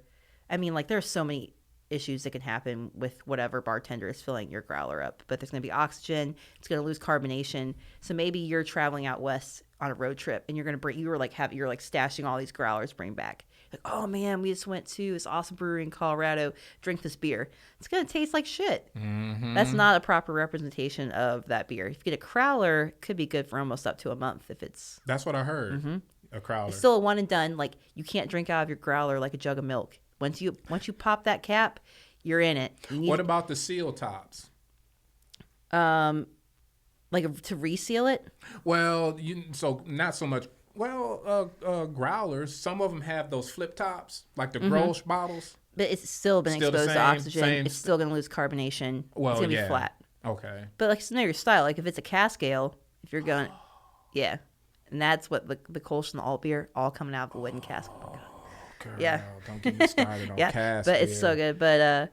I mean, like, there's so many issues that can happen with whatever bartender is filling your growler up, but there's going to be oxygen, it's going to lose carbonation. So maybe you're traveling out west on a road trip and you're stashing all these growlers to bring back. Like, oh man, we just went to this awesome brewery in Colorado, drink this beer. It's going to taste like shit. Mm-hmm. That's not a proper representation of that beer. If you get a crowler, it could be good for almost up to a month if it's... That's what I heard. A crowler. It's still a one and done. Like, you can't drink out of your growler like a jug of milk. Once you pop that cap, you're in it. What about the seal tops? Like to reseal it? Well, so not so much. Well, growlers. Some of them have those flip tops, like the Grolsch bottles. But it's still been Still the exposed to same- oxygen. same It's still going to lose carbonation. Well, it's going to yeah. be flat. Okay. But like, it's know your style. Like if it's a cask ale, if you're going, yeah, and that's what the Kolsch and the alt beer all coming out of a wooden cask. Oh, God. Girl, Yeah. don't get me started on Yeah, cask but it's beer. so good. But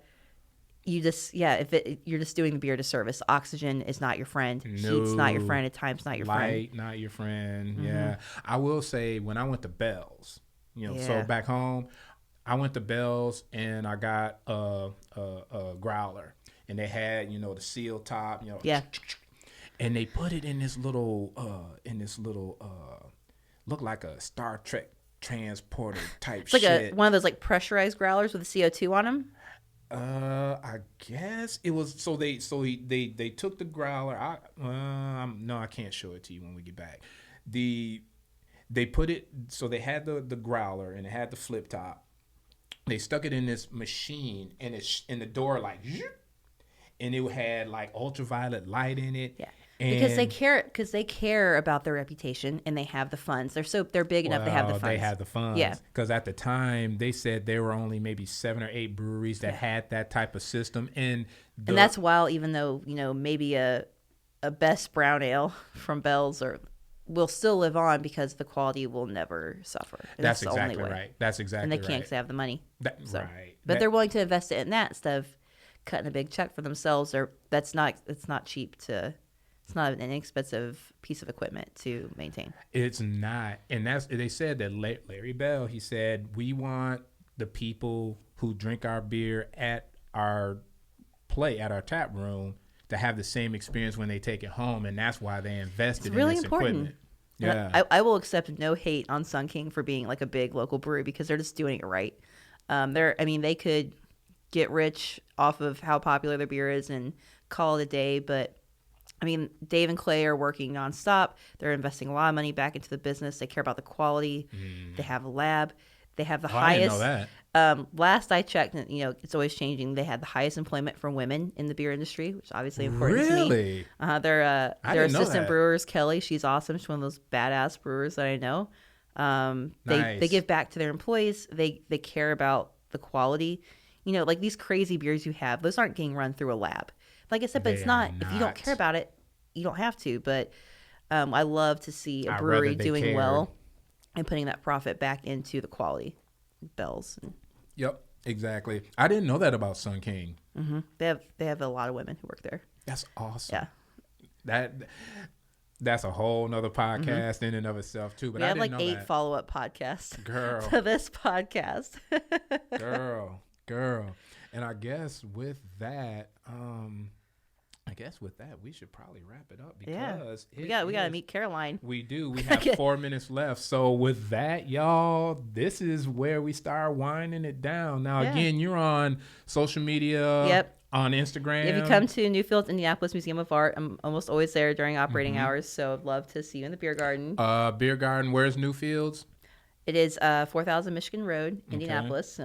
you just you're just doing the beer a disservice. Oxygen is not your friend. Heat's not your friend. At times, not your friend. Light, not your friend. Yeah. I will say, when I went to Bell's, so Yeah. back home, I went to Bell's and I got a growler, and they had the seal top, Yeah. and they put it in this little look like a Star Trek transporter type It's like shit. one of those like pressurized growlers with the CO2 on them. I guess it was. So they took the growler. No, I can't show it to you when we get back. They put it. So they had the growler and it had the flip top. They stuck it in this machine and it's in the door like, and it had like ultraviolet light in it. Yeah. And Because they care about their reputation and they have the funds. They're big enough. They have the funds. They had the funds. Yeah. Because at the time they said there were only maybe 7 or 8 breweries that had that type of system, and that's while even though maybe a best brown ale from Bell's will still live on because the quality will never suffer. And that's the only exactly way. right. That's exactly And they right. can't because they have the money. Right. But they're willing to invest it in that instead of cutting a big check for themselves. Or it's not cheap to. It's not an inexpensive piece of equipment to maintain. It's not. And they said that Larry Bell, he said, we want the people who drink our beer at our tap room to have the same experience when they take it home. And that's why they invested It's really in this important. equipment. And Yeah. I will accept no hate on Sun King for being like a big local brewery because they're just doing it right. They could get rich off of how popular their beer is and call it a day, but Dave and Clay are working nonstop. They're investing a lot of money back into the business. They care about the quality. They have a lab. They have the I didn't know highest. that. Last I checked, and it's always changing. They had the highest employment for women in the beer industry, which is obviously important to me. Really? Their I didn't know assistant that. brewer is Kelly. She's awesome. She's one of those badass brewers that I know. They Nice. give back to their employees. They care about the quality. Like these crazy beers you have, those aren't getting run through a lab. Like I said, but They it's are not. If you don't not. care about it, you don't have to. But I love to see a I'd rather brewery they doing cared. well and putting that profit back into the quality. Bells. Yep, exactly. I didn't know that about Sun King. Mm-hmm. They have a lot of women who work there. That's awesome. Yeah. That's a whole nother podcast in and of itself too. But We I have didn't like know 8 that. follow-up podcasts Girl, to this podcast. girl. And I guess with that, we should probably wrap it up Yeah. because We got to meet Caroline. We do. We have 4 minutes left. So with that, y'all, this is where we start winding it down. Now, Yeah. again, you're on social media. Yep. On Instagram. If you come to Newfield's Indianapolis Museum of Art, I'm almost always there during operating Mm-hmm. hours, so I'd love to see you in the beer garden. Beer garden. Where's Newfields? It is 4000 Michigan Road, Indianapolis,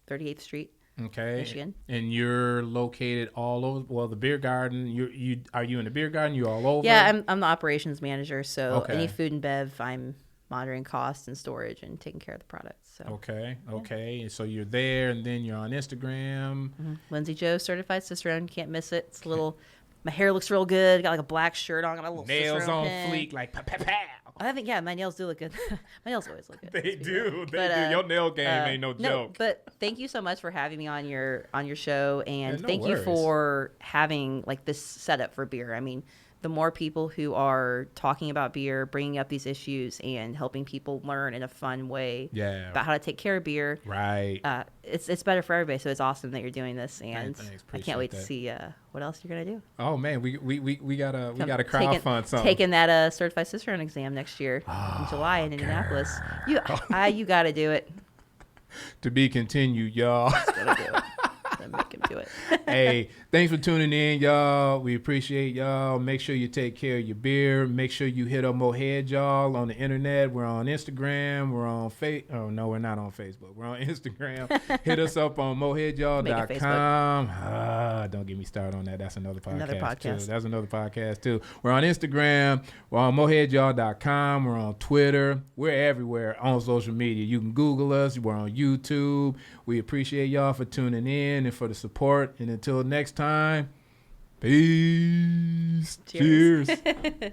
38th Street, Okay. Michigan. And you're located all over. Well, the beer garden. Are you in the beer garden? You all over? Yeah, I'm the operations manager, so Okay. any food and bev, I'm monitoring costs and storage and taking care of the products. So. Okay. And so you're there, and then you're on Instagram. Lindsay Joe, certified Cicerone. Can't miss it. It's a little. My hair looks real good. Got like a black shirt on. Got a little Nails Cicerone on pin. fleek, like pow, pow, pow. I think my nails do look good. My nails always look good. They do. They But, do. Your nail game ain't no joke. But thank you so much for having me on your show, and Yeah, no thank you worries. for having like this setup for beer. I mean, the more people who are talking about beer, bringing up these issues, and helping people learn in a fun way Yeah. about how to take care of beer, Right. it's better for everybody. So it's awesome that you're doing this, and thanks. I can't wait to Appreciate see what else you're gonna do. Oh man, we gotta Taking- crowdfund something. Taking that certified Cicerone exam next year in July in Indianapolis. You got to do it. To be continued, y'all. Gotta do it. Gotta make him do it. Hey, thanks for tuning in, y'all. We appreciate y'all. Make sure you take care of your beer. Make sure you hit up Mohead, y'all, on the internet. We're on Instagram. We're on Oh, no, we're not on Facebook. We're on Instagram. Hit us up on moheadyall.com. Don't get me started on that. That's another podcast. Too. That's another podcast, too. We're on Instagram. We're on moheadyall.com. We're on Twitter. We're everywhere on social media. You can Google us. We're on YouTube. We appreciate y'all for tuning in and for the support. And until next time, peace. Cheers. Cheers.